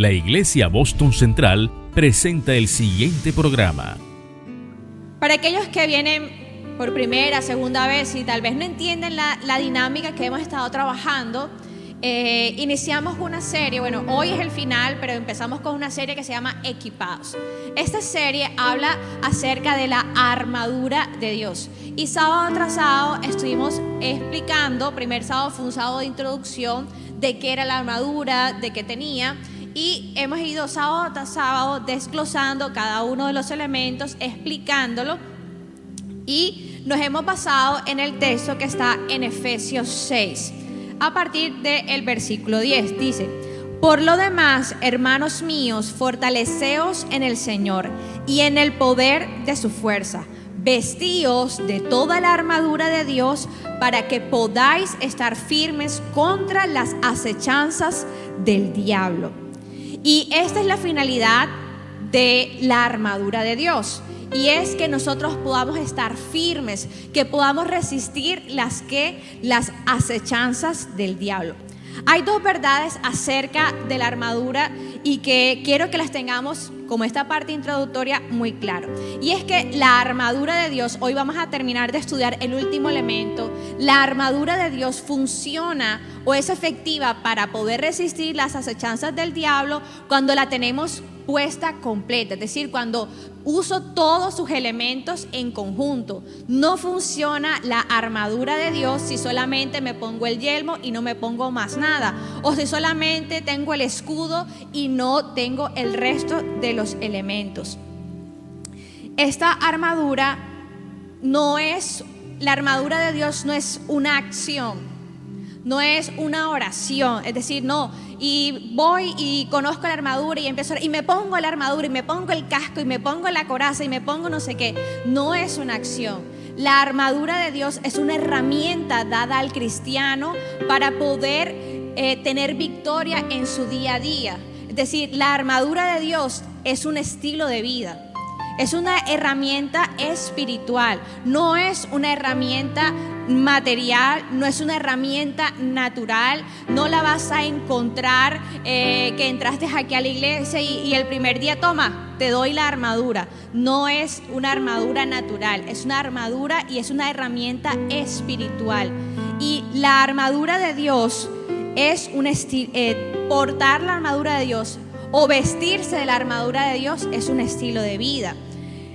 La Iglesia Boston Central presenta el siguiente programa. Para aquellos que vienen por primera, segunda vez y tal vez no entienden la dinámica que hemos estado trabajando, iniciamos una serie, hoy es el final, pero empezamos con una serie que se llama Equipados. Esta serie habla acerca de la armadura de Dios. Y sábado tras sábado estuvimos explicando, primer sábado fue un sábado de introducción de qué era la armadura, de qué tenía. Y hemos ido sábado tras sábado desglosando cada uno de los elementos, explicándolo. Y nos hemos basado en el texto que está en Efesios 6. A partir del versículo 10 dice: por lo demás, hermanos míos, fortaleceos en el Señor y en el poder de su fuerza. Vestíos de toda la armadura de Dios para que podáis estar firmes contra las acechanzas del diablo. Y esta es la finalidad de la armadura de Dios. Y es que nosotros podamos estar firmes, que podamos resistir las acechanzas del diablo. Hay dos verdades acerca de la armadura y que quiero que las tengamos como esta parte introductoria muy claro. Y es que la armadura de Dios, hoy vamos a terminar de estudiar el último elemento. La armadura de Dios funciona o es efectiva para poder resistir las acechanzas del diablo cuando la tenemos puesta completa, es decir, cuando uso todos sus elementos en conjunto. No funciona la armadura de Dios si solamente me pongo el yelmo y no me pongo más nada, o si solamente tengo el escudo y no tengo el resto de los elementos. Esta armadura la armadura de Dios no es una acción, no es una oración, es decir, y voy y conozco la armadura y empiezo y me pongo la armadura y me pongo el casco y me pongo la coraza y me pongo no sé qué. No es una acción. La armadura de Dios es una herramienta dada al cristiano para poder tener victoria en su día a día. Es decir, la armadura de Dios es un estilo de vida. Es una herramienta espiritual, no es una herramienta material, no es una herramienta natural. No la vas a encontrar que entraste aquí a la iglesia y el primer día, toma, te doy la armadura. No es una armadura natural, es una armadura y es una herramienta espiritual. Y la armadura de Dios es un portar la armadura de Dios o vestirse de la armadura de Dios es un estilo de vida.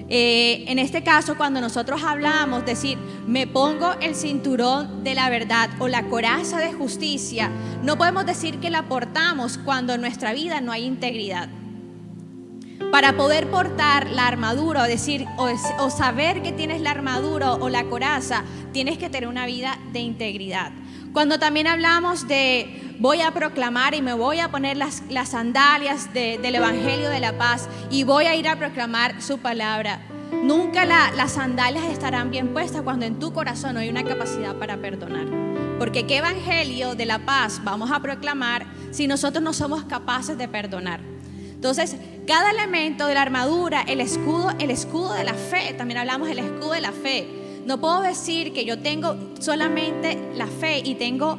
En este caso, cuando nosotros hablamos, decir, me pongo el cinturón de la verdad o la coraza de justicia, no podemos decir que la portamos cuando en nuestra vida no hay integridad. Para poder portar la armadura o saber que tienes la armadura o la coraza, tienes que tener una vida de integridad. Cuando también hablamos de voy a proclamar y me voy a poner las sandalias del Evangelio de la Paz y voy a ir a proclamar su palabra, nunca las sandalias estarán bien puestas cuando en tu corazón no hay una capacidad para perdonar. Porque ¿qué Evangelio de la Paz vamos a proclamar si nosotros no somos capaces de perdonar? Entonces, cada elemento de la armadura, el escudo de la fe, también hablamos del escudo de la fe. No puedo decir que yo tengo solamente la fe y tengo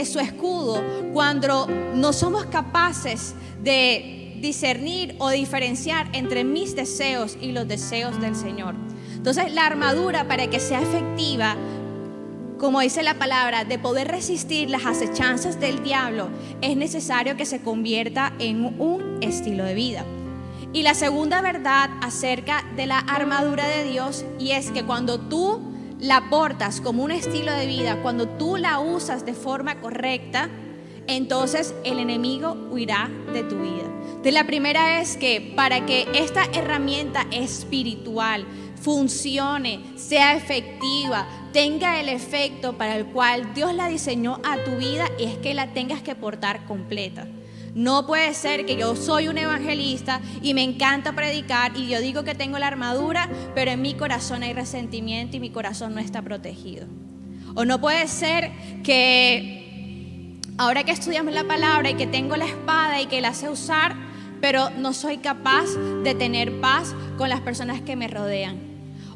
su escudo cuando no somos capaces de discernir o diferenciar entre mis deseos y los deseos del Señor. Entonces, la armadura, para que sea efectiva, como dice la palabra, de poder resistir las acechanzas del diablo, es necesario que se convierta en un estilo de vida. Y la segunda verdad acerca de la armadura de Dios, y es que cuando tú la portas como un estilo de vida, cuando tú la usas de forma correcta, entonces el enemigo huirá de tu vida. Entonces, la primera es que para que esta herramienta espiritual funcione, sea efectiva, tenga el efecto para el cual Dios la diseñó a tu vida, y es que la tengas que portar completa. No puede ser que yo soy un evangelista y me encanta predicar y yo digo que tengo la armadura, pero en mi corazón hay resentimiento y mi corazón no está protegido. O no puede ser que ahora que estudiamos la palabra y que tengo la espada y que la sé usar, pero no soy capaz de tener paz con las personas que me rodean.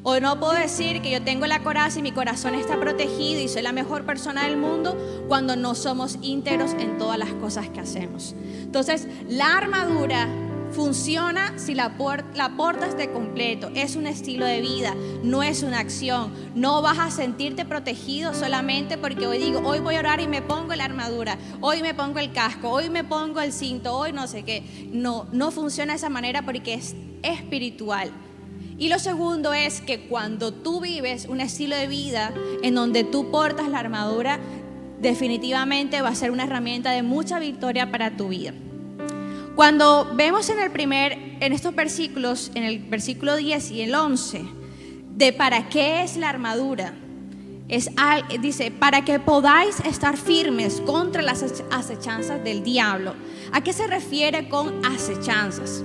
O no puedo decir que yo tengo la coraza y mi corazón está protegido y soy la mejor persona del mundo cuando no somos íntegros en todas las cosas que hacemos. Entonces, la armadura funciona si la portas de completo. Es un estilo de vida, no es una acción. No vas a sentirte protegido solamente porque hoy digo, hoy voy a orar y me pongo la armadura, hoy me pongo el casco, hoy me pongo el cinto, hoy no sé qué. No funciona de esa manera porque es espiritual. Y lo segundo es que cuando tú vives un estilo de vida en donde tú portas la armadura, definitivamente va a ser una herramienta de mucha victoria para tu vida. Cuando vemos en estos versículos, en el versículo 10 y el 11, de para qué es la armadura, dice, para que podáis estar firmes contra las acechanzas del diablo. ¿A qué se refiere con acechanzas?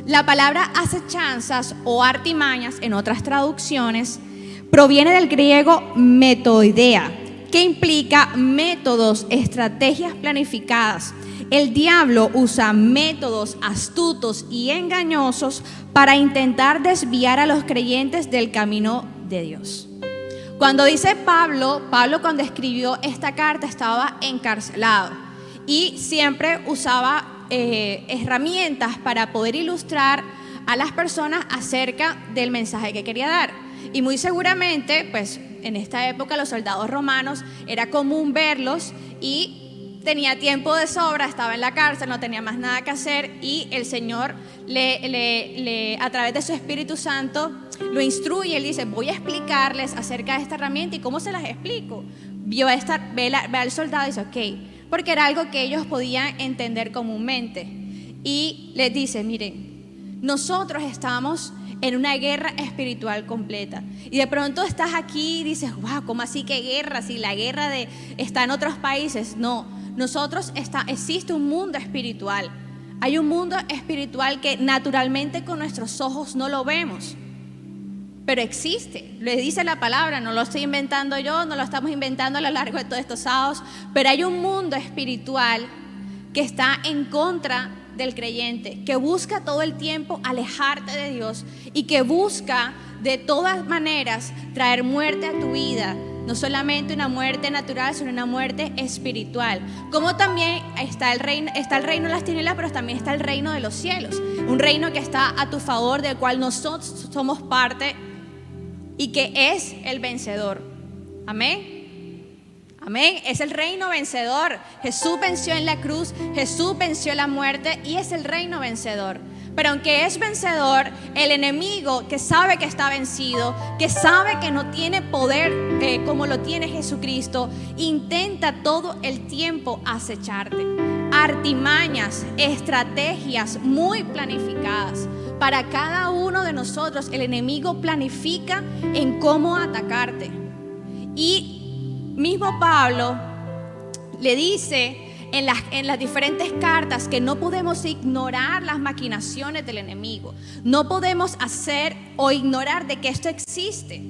La palabra acechanzas o artimañas, en otras traducciones, proviene del griego metoidea, que implica métodos, estrategias planificadas. El diablo usa métodos astutos y engañosos para intentar desviar a los creyentes del camino de Dios. Cuando dice Pablo cuando escribió esta carta estaba encarcelado y siempre usaba herramientas para poder ilustrar a las personas acerca del mensaje que quería dar. Y muy seguramente, pues en esta época los soldados romanos era común verlos y tenía tiempo de sobra, estaba en la cárcel, no tenía más nada que hacer y el Señor a través de su Espíritu Santo lo instruye. Él dice, voy a explicarles acerca de esta herramienta. ¿Y cómo se las explico? Ve al soldado y dice, ok, porque era algo que ellos podían entender comúnmente. Y les dice, miren, nosotros estamos en una guerra espiritual completa. Y de pronto estás aquí y dices, wow, ¿cómo así que guerra? Si la guerra está en otros países. No, existe un mundo espiritual. Hay un mundo espiritual que naturalmente con nuestros ojos no lo vemos, pero existe, le dice la palabra, no lo estoy inventando yo, no lo estamos inventando a lo largo de todos estos sábados, pero hay un mundo espiritual que está en contra del creyente, que busca todo el tiempo alejarte de Dios y que busca de todas maneras traer muerte a tu vida, no solamente una muerte natural, sino una muerte espiritual. Como también está el reino de las tinieblas, pero también está el reino de los cielos, un reino que está a tu favor, del cual nosotros somos parte y que es el vencedor. Amén. Amén. Es el reino vencedor. Jesús venció en la cruz, Jesús venció la muerte y es el reino vencedor. Pero aunque es vencedor, el enemigo que sabe que está vencido, que sabe que no tiene poder como lo tiene Jesucristo, intenta todo el tiempo acecharte. Artimañas, estrategias muy planificadas. Para cada uno de nosotros el enemigo planifica en cómo atacarte. Y mismo Pablo le dice en las diferentes cartas que no podemos ignorar las maquinaciones del enemigo. No podemos hacer o ignorar de que esto existe,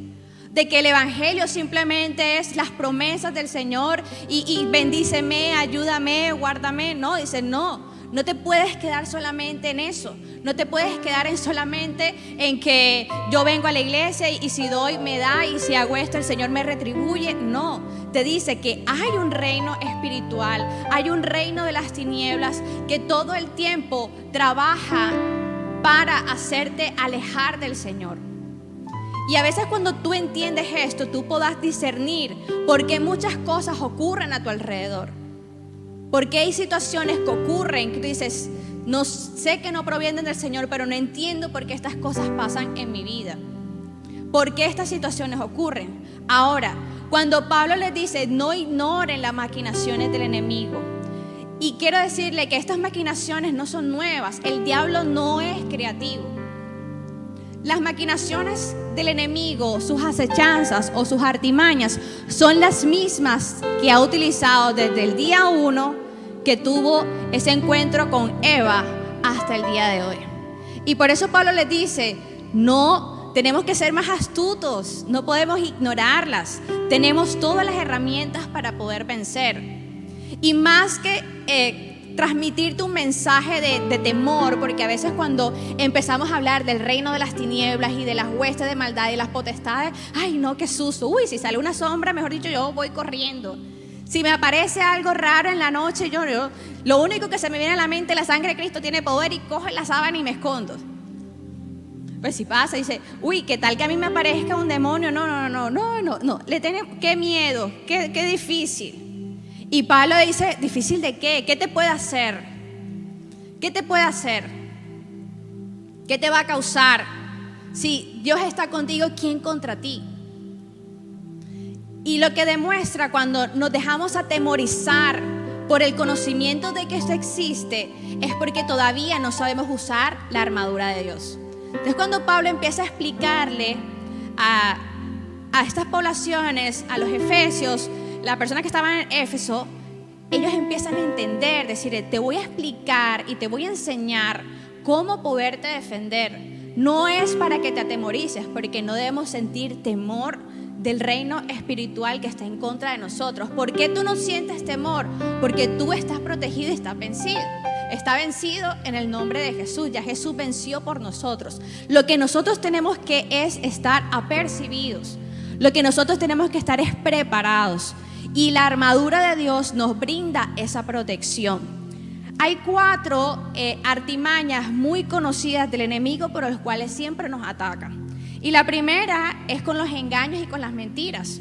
de que el evangelio simplemente es las promesas del Señor y bendíceme, ayúdame, guárdame. No, dice no te puedes quedar solamente en eso. No te puedes quedar solamente en que yo vengo a la iglesia y si doy me da y si hago esto el Señor me retribuye. No, te dice que hay un reino espiritual, hay un reino de las tinieblas que todo el tiempo trabaja para hacerte alejar del Señor. Y a veces cuando tú entiendes esto, tú podrás discernir por qué muchas cosas ocurren a tu alrededor. Porque hay situaciones que ocurren que tú dices, no sé que no provienen del Señor, pero no entiendo por qué estas cosas pasan en mi vida. ¿Por qué estas situaciones ocurren? Ahora, cuando Pablo les dice, no ignoren las maquinaciones del enemigo. Y quiero decirle que estas maquinaciones no son nuevas. El diablo no es creativo. Las maquinaciones del enemigo, sus acechanzas o sus artimañas son las mismas que ha utilizado desde el día 1 que tuvo ese encuentro con Eva hasta el día de hoy. Y por eso Pablo les dice, no, tenemos que ser más astutos, no podemos ignorarlas. Tenemos todas las herramientas para poder vencer. Y más que transmitirte un mensaje de temor, porque a veces cuando empezamos a hablar del reino de las tinieblas y de las huestes de maldad y las potestades, ay no, qué susto, uy, si sale una sombra, mejor dicho, yo voy corriendo. Si me aparece algo raro en la noche, yo lo único que se me viene a la mente, la sangre de Cristo tiene poder, y cojo la sábana y me escondo. Pues si pasa, dice, uy, ¿qué tal que a mí me aparezca un demonio? No, qué miedo, qué difícil. Y Pablo dice, ¿difícil de qué? ¿Qué te puede hacer? ¿Qué te puede hacer? ¿Qué te va a causar? Si Dios está contigo, ¿quién contra ti? Y lo que demuestra cuando nos dejamos atemorizar por el conocimiento de que esto existe, es porque todavía no sabemos usar la armadura de Dios. Entonces, cuando Pablo empieza a explicarle a estas poblaciones, a los efesios, las personas que estaban en Éfeso, ellos empiezan a entender, decir, te voy a explicar y te voy a enseñar cómo poderte defender. No es para que te atemorices, porque no debemos sentir temor del reino espiritual que está en contra de nosotros. ¿Por qué tú no sientes temor? Porque tú estás protegido y estás vencido. Está vencido en el nombre de Jesús. Ya Jesús venció por nosotros. Lo que nosotros tenemos que es estar apercibidos. Lo que nosotros tenemos que estar es preparados. Y la armadura de Dios nos brinda esa protección. Hay 4 artimañas muy conocidas del enemigo por las cuales siempre nos atacan. Y la primera es con los engaños y con las mentiras.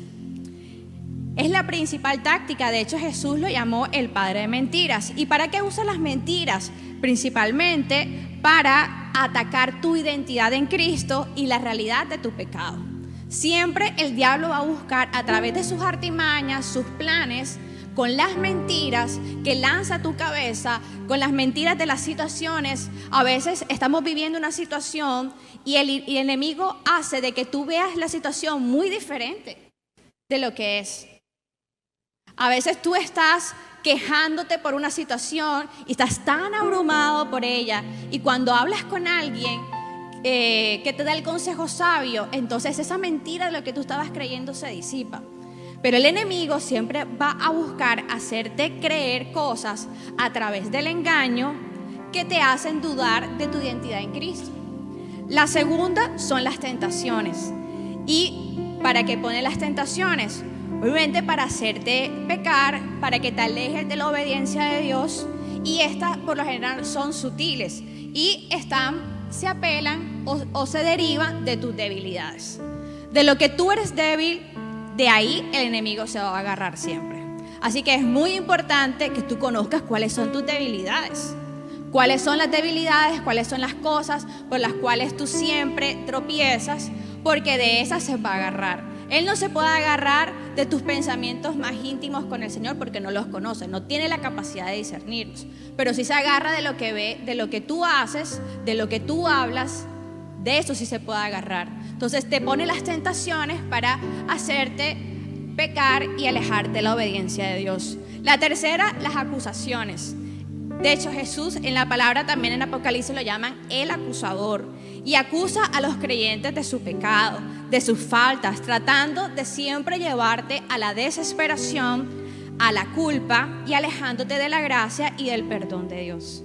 Es la principal táctica. De hecho, Jesús lo llamó el padre de mentiras. ¿Y para qué usa las mentiras? Principalmente para atacar tu identidad en Cristo y la realidad de tu pecado. Siempre el diablo va a buscar a través de sus artimañas, sus planes, con las mentiras que lanza a tu cabeza, con las mentiras de las situaciones. A veces estamos viviendo una situación y el enemigo hace de que tú veas la situación muy diferente de lo que es. A veces tú estás quejándote por una situación y estás tan abrumado por ella, y cuando hablas con alguien que te da el consejo sabio, entonces esa mentira de lo que tú estabas creyendo se disipa. Pero el enemigo siempre va a buscar hacerte creer cosas a través del engaño que te hacen dudar de tu identidad en Cristo. La segunda son las tentaciones. ¿Y para qué pone las tentaciones? Obviamente para hacerte pecar, para que te alejes de la obediencia de Dios. Y estas por lo general son sutiles y se apelan o se derivan de tus debilidades. De lo que tú eres débil, de ahí el enemigo se va a agarrar siempre. Así que es muy importante que tú conozcas cuáles son tus debilidades. Cuáles son las debilidades, cuáles son las cosas por las cuales tú siempre tropiezas, porque de esas se va a agarrar. Él no se puede agarrar de tus pensamientos más íntimos con el Señor porque no los conoce, no tiene la capacidad de discernirlos. Pero sí se agarra de lo que ve, de lo que tú haces, de lo que tú hablas, de eso sí se puede agarrar. Entonces te pone las tentaciones para hacerte pecar y alejarte de la obediencia de Dios. La tercera, las acusaciones. De hecho, Jesús en la palabra también en Apocalipsis lo llaman el acusador, y acusa a los creyentes de su pecado, de sus faltas, tratando de siempre llevarte a la desesperación, a la culpa y alejándote de la gracia y del perdón de Dios.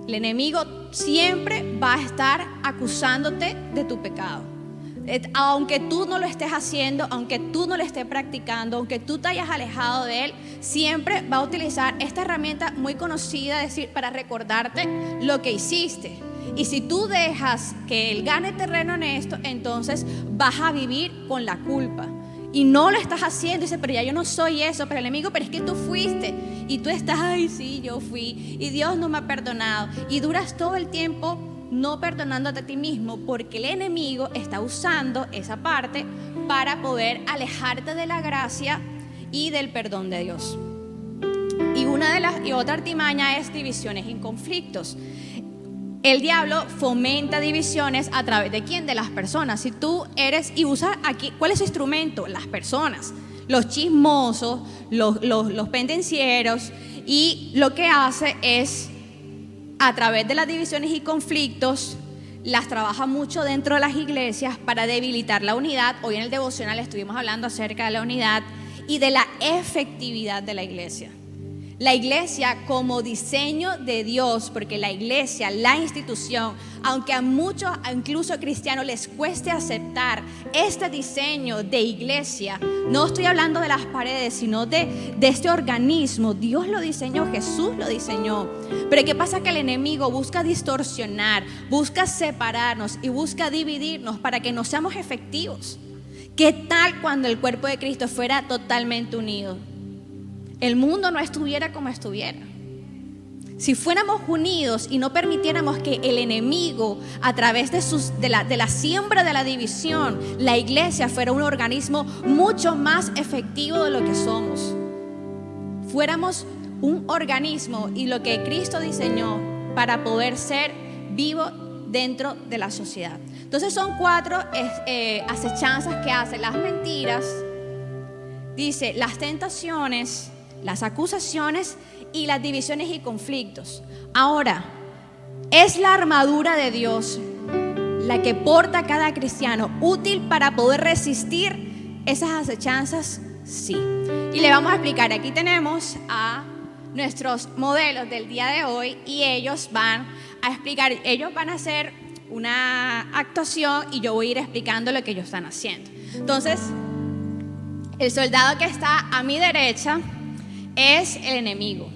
El enemigo siempre va a estar acusándote de tu pecado. Aunque tú no lo estés haciendo, aunque tú no lo estés practicando, aunque tú te hayas alejado de él, siempre va a utilizar esta herramienta muy conocida, es decir, para recordarte lo que hiciste. Y si tú dejas que él gane terreno en esto, entonces vas a vivir con la culpa. Y no lo estás haciendo, dice, pero ya yo no soy eso. Pero el enemigo, pero es que tú fuiste. Y tú estás, ay sí, yo fui. Y Dios no me ha perdonado. Y duras todo el tiempo no perdonándote a ti mismo, porque el enemigo está usando esa parte para poder alejarte de la gracia y del perdón de Dios. Y otra artimaña es divisiones y conflictos. El diablo fomenta divisiones a través de ¿quién? De las personas. Si tú eres y usas aquí, ¿cuál es su instrumento? Las personas, los chismosos, los pendencieros, y lo que hace es a través de las divisiones y conflictos, las trabaja mucho dentro de las iglesias para debilitar la unidad. Hoy en el devocional estuvimos hablando acerca de la unidad y de la efectividad de la iglesia. La iglesia como diseño de Dios, porque la iglesia, la institución, aunque a muchos, incluso cristianos, les cueste aceptar este diseño de iglesia, no estoy hablando de las paredes, sino de este organismo. Dios lo diseñó, Jesús lo diseñó. Pero ¿qué pasa? Que el enemigo busca distorsionar, busca separarnos y busca dividirnos para que no seamos efectivos. ¿Qué tal cuando el cuerpo de Cristo fuera totalmente unido? El mundo no estuviera como estuviera. Si fuéramos unidos y no permitiéramos que el enemigo, a través de la siembra de la división, la iglesia fuera un organismo mucho más efectivo de lo que somos. Fuéramos un organismo y lo que Cristo diseñó para poder ser vivo dentro de la sociedad. Entonces son 4 acechanzas que hacen las mentiras. Dice las tentaciones, las acusaciones y las divisiones y conflictos. Ahora, ¿es la armadura de Dios la que porta cada cristiano útil para poder resistir esas acechanzas? Sí. Y le vamos a explicar. Aquí tenemos a nuestros modelos del día de hoy y ellos van a explicar, ellos van a hacer una actuación y yo voy a ir explicando lo que ellos están haciendo. Entonces, el soldado que está a mi derecha es el enemigo.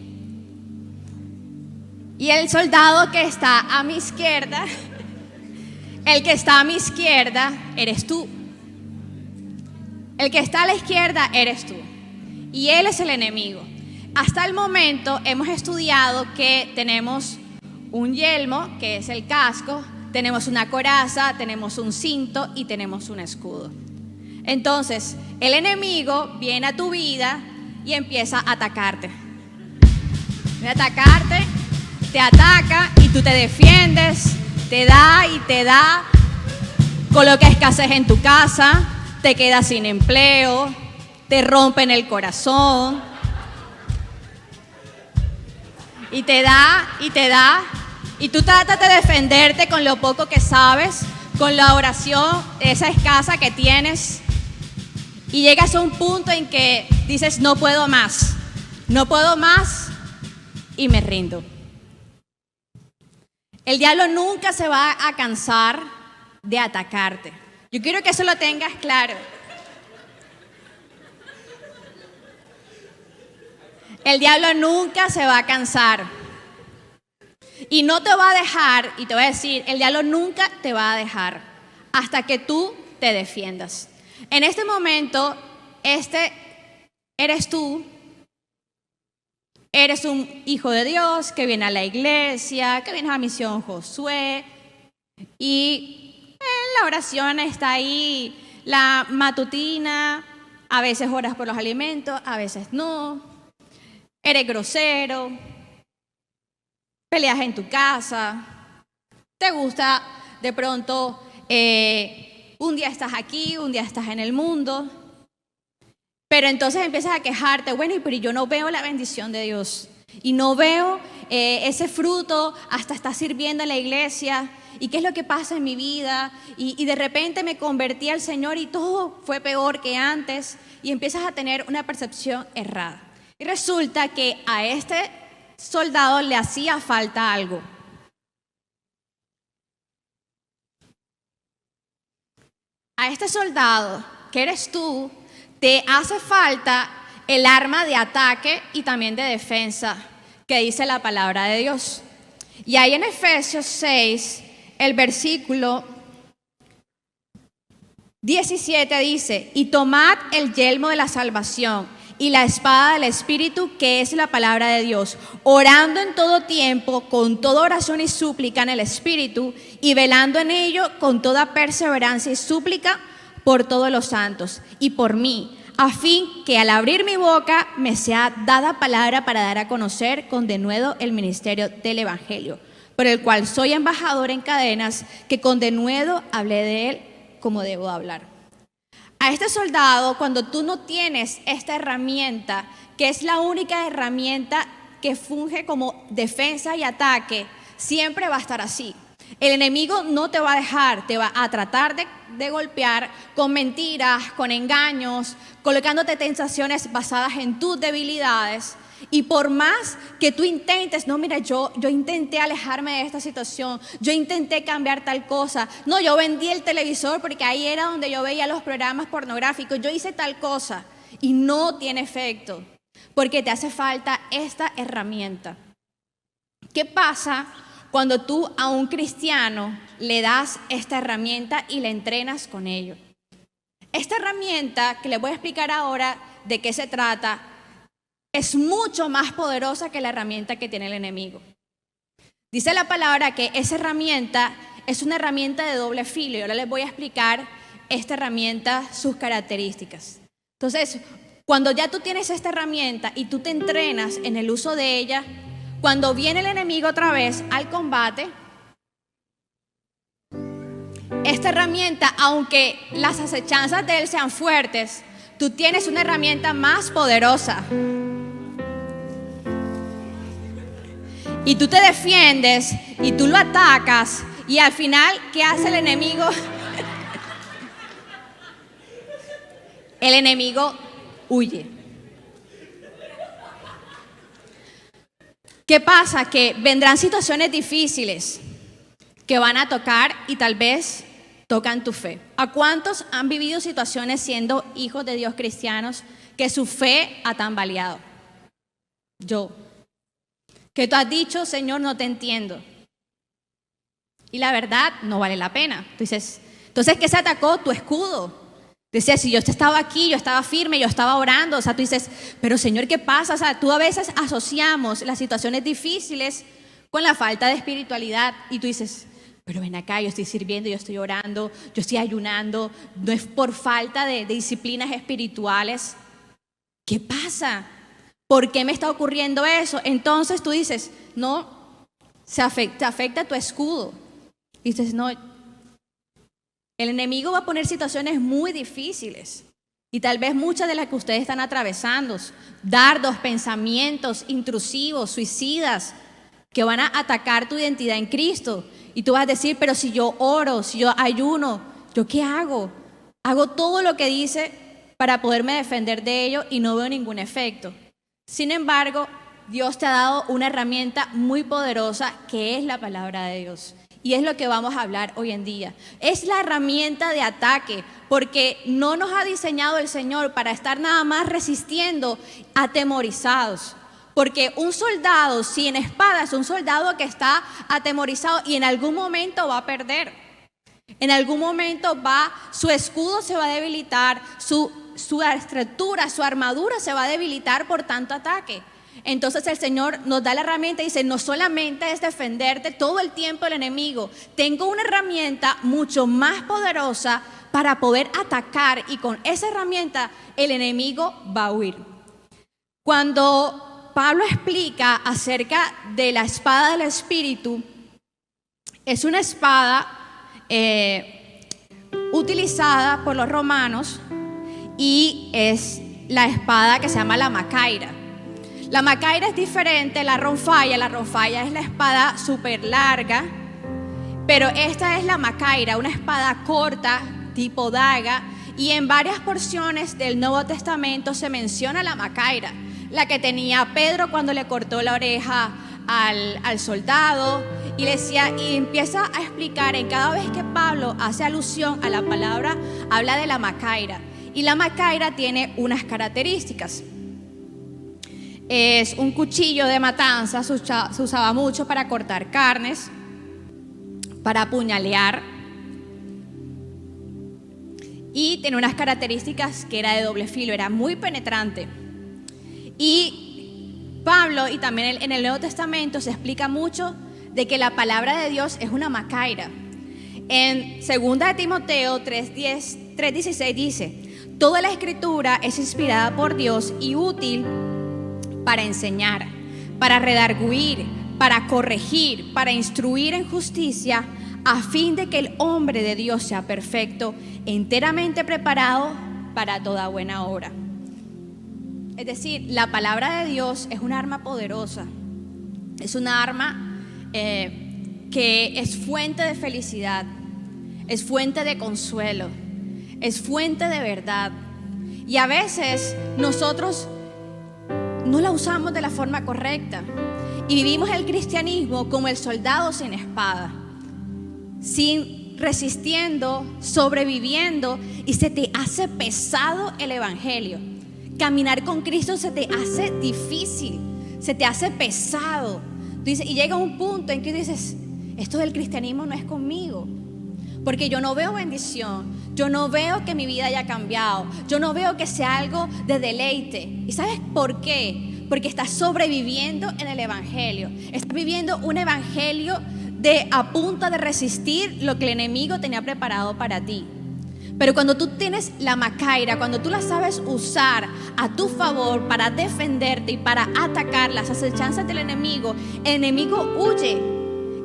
Y el soldado que está a mi izquierda, el que está a mi izquierda, eres tú. El que está a la izquierda eres tú. Y él es el enemigo. Hasta el momento hemos estudiado que tenemos un yelmo, que es el casco, tenemos una coraza, tenemos un cinto y tenemos un escudo. Entonces, el enemigo viene a tu vida y empieza a atacarte. Viene a atacarte, te ataca y tú te defiendes, te da, coloca escasez en tu casa, te quedas sin empleo, te rompen el corazón y te da, y tú tratas de defenderte con lo poco que sabes, con la oración esa escasa que tienes. Y llegas a un punto en que dices, no puedo más y me rindo. El diablo nunca se va a cansar de atacarte. Yo quiero que eso lo tengas claro. El diablo nunca se va a cansar. Y no te va a dejar, y te voy a decir, el diablo nunca te va a dejar hasta que tú te defiendas. En este momento, eres tú, eres un hijo de Dios que viene a la iglesia, que viene a la misión Josué, y en la oración está ahí, la matutina, a veces oras por los alimentos, a veces no, eres grosero, peleas en tu casa, te gusta de pronto, un día estás aquí, un día estás en el mundo, pero entonces empiezas a quejarte, bueno, pero yo no veo la bendición de Dios y no veo ese fruto, hasta estar sirviendo en la iglesia y qué es lo que pasa en mi vida y de repente me convertí al Señor y todo fue peor que antes y empiezas a tener una percepción errada. Y resulta que a este soldado le hacía falta algo. A este soldado, que eres tú, te hace falta el arma de ataque y también de defensa que dice la palabra de Dios. Y ahí en Efesios 6, el versículo 17 dice, y tomad el yelmo de la salvación y la espada del Espíritu, que es la palabra de Dios, orando en todo tiempo, con toda oración y súplica en el Espíritu, y velando en ello con toda perseverancia y súplica por todos los santos y por mí, a fin que al abrir mi boca me sea dada palabra para dar a conocer con denuedo el ministerio del Evangelio, por el cual soy embajador en cadenas, que con denuedo hablé de él como debo hablar. A este soldado, cuando tú no tienes esta herramienta, que es la única herramienta que funge como defensa y ataque, siempre va a estar así. El enemigo no te va a dejar, te va a tratar de golpear con mentiras, con engaños, colocándote tentaciones basadas en tus debilidades. Y por más que tú intentes, no, mira, yo intenté alejarme de esta situación, yo intenté cambiar tal cosa, no, yo vendí el televisor porque ahí era donde yo veía los programas pornográficos, yo hice tal cosa y no tiene efecto, porque te hace falta esta herramienta. ¿Qué pasa cuando tú a un cristiano le das esta herramienta y le entrenas con ello? Esta herramienta que les voy a explicar ahora de qué se trata es mucho más poderosa que la herramienta que tiene el enemigo. Dice la palabra que esa herramienta es una herramienta de doble filo y ahora les voy a explicar esta herramienta, sus características. Entonces, cuando ya tú tienes esta herramienta y tú te entrenas en el uso de ella, cuando viene el enemigo otra vez al combate, esta herramienta, aunque las acechanzas de él sean fuertes, tú tienes una herramienta más poderosa. Y tú te defiendes y tú lo atacas y al final, ¿qué hace el enemigo? El enemigo huye. ¿Qué pasa? Que vendrán situaciones difíciles que van a tocar y tal vez tocan tu fe. ¿A cuántos han vivido situaciones siendo hijos de Dios cristianos que su fe ha tambaleado? Yo. Que tú has dicho, Señor, no te entiendo. Y la verdad no vale la pena. Entonces, ¿qué se atacó? Tu escudo. Decía, si yo estaba aquí, yo estaba firme, yo estaba orando. O sea, tú dices, pero Señor, ¿qué pasa? O sea, tú a veces asociamos las situaciones difíciles con la falta de espiritualidad. Y tú dices, pero ven acá, yo estoy sirviendo, yo estoy orando, yo estoy ayunando. No es por falta de disciplinas espirituales. ¿Qué pasa? ¿Por qué me está ocurriendo eso? Entonces tú dices, no, te afecta tu escudo. Y dices, no, el enemigo va a poner situaciones muy difíciles. Y tal vez muchas de las que ustedes están atravesando, dardos, pensamientos intrusivos, suicidas, que van a atacar tu identidad en Cristo. Y tú vas a decir, pero si yo oro, si yo ayuno, ¿yo qué hago? Hago todo lo que dice para poderme defender de ello y no veo ningún efecto. Sin embargo, Dios te ha dado una herramienta muy poderosa que es la palabra de Dios. Y es lo que vamos a hablar hoy en día. Es la herramienta de ataque, porque no nos ha diseñado el Señor para estar nada más resistiendo atemorizados. Porque un soldado sin espada es un soldado que está atemorizado y en algún momento va a perder. En algún momento su escudo se va a debilitar, su estructura, su armadura se va a debilitar por tanto ataque. Entonces el Señor nos da la herramienta y dice, no solamente es defenderte todo el tiempo del enemigo, tengo una herramienta mucho más poderosa para poder atacar y con esa herramienta el enemigo va a huir. Cuando Pablo explica acerca de la espada del Espíritu, es una espada utilizada por los romanos y es la espada que se llama la macaira. La macaira es diferente a la ronfalla. La ronfalla es la espada súper larga, pero esta es la macaira, una espada corta, tipo daga, y en varias porciones del Nuevo Testamento se menciona la macaira, la que tenía Pedro cuando le cortó la oreja al soldado, y empieza a explicar en cada vez que Pablo hace alusión a la palabra, habla de la macaira, y la macaira tiene unas características. Es un cuchillo de matanza, se usaba mucho para cortar carnes, para apuñalear, y tiene unas características que era de doble filo, era muy penetrante. Y Pablo, y también en el Nuevo Testamento, se explica mucho de que la palabra de Dios es una macaira. En 2 de Timoteo 3:16 dice, toda la escritura es inspirada por Dios y útil para enseñar, para redarguir, para corregir, para instruir en justicia, a fin de que el hombre de Dios sea perfecto, enteramente preparado para toda buena obra. Es decir, la palabra de Dios es un arma poderosa, es un arma que es fuente de felicidad, es fuente de consuelo, es fuente de verdad. Y a veces nosotros no la usamos de la forma correcta. Y vivimos el cristianismo como el soldado sin espada, resistiendo, sobreviviendo, y se te hace pesado el evangelio. Caminar con Cristo se te hace difícil, se te hace pesado. Y llega un punto en que dices, esto del cristianismo no es conmigo, porque yo no veo bendición, yo no veo que mi vida haya cambiado, yo no veo que sea algo de deleite. ¿Y sabes por qué? Porque estás sobreviviendo en el evangelio, estás viviendo un evangelio a punto de resistir lo que el enemigo tenía preparado para ti. Pero cuando tú tienes la macaira, cuando tú la sabes usar a tu favor para defenderte y para atacar las acechanzas del enemigo, el enemigo huye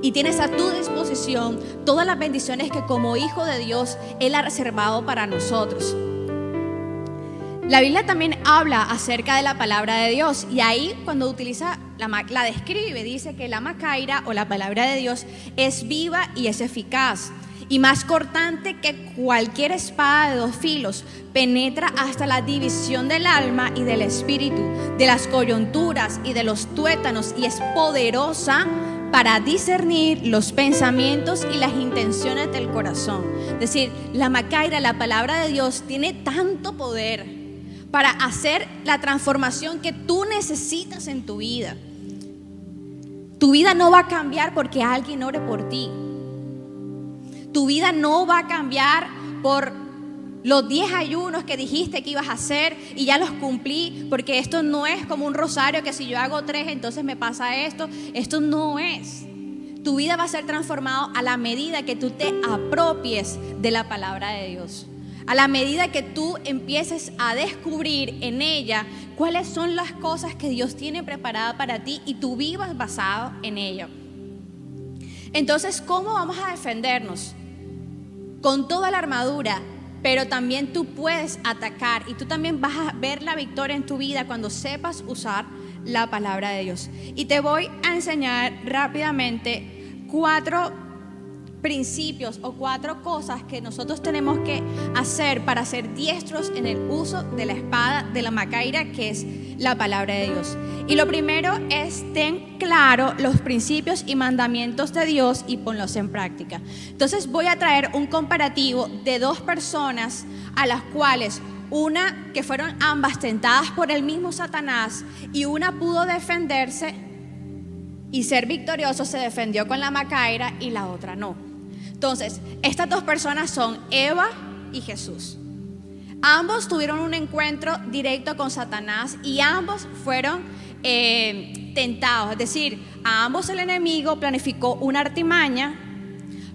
y tienes a tu disposición todas las bendiciones que como hijo de Dios Él ha reservado para nosotros. La Biblia también habla acerca de la palabra de Dios, y ahí cuando utiliza la describe, dice que la macaira o la palabra de Dios es viva y es eficaz, y más cortante que cualquier espada de dos filos, penetra hasta la división del alma y del espíritu, de las coyunturas y de los tuétanos, y es poderosa para discernir los pensamientos y las intenciones del corazón. Es decir, la macaira, la palabra de Dios, tiene tanto poder para hacer la transformación que tú necesitas en tu vida. Tu vida no va a cambiar porque alguien ore por ti. Tu vida no va a cambiar por los 10 ayunos que dijiste que ibas a hacer y ya los cumplí, porque esto no es como un rosario que si yo hago 3 entonces me pasa esto. Esto no es. Tu vida va a ser transformada a la medida que tú te apropies de la palabra de Dios. A la medida que tú empieces a descubrir en ella cuáles son las cosas que Dios tiene preparada para ti y tú vivas basado en ello. Entonces, ¿cómo vamos a defendernos? Con toda la armadura, pero también tú puedes atacar y tú también vas a ver la victoria en tu vida cuando sepas usar la palabra de Dios. Y te voy a enseñar rápidamente 4 principios o 4 cosas que nosotros tenemos que hacer para ser diestros en el uso de la espada de la macaira, que es la palabra de Dios. Y lo primero es: ten claro los principios y mandamientos de Dios y ponlos en práctica. Entonces voy a traer un comparativo de 2 personas a las cuales una que fueron ambas tentadas por el mismo Satanás, y una pudo defenderse y ser victorioso, se defendió con la macaira, y la otra no. Entonces, estas 2 personas son Eva y Jesús. Ambos tuvieron un encuentro directo con Satanás y ambos fueron tentados. Es decir, a ambos el enemigo planificó una artimaña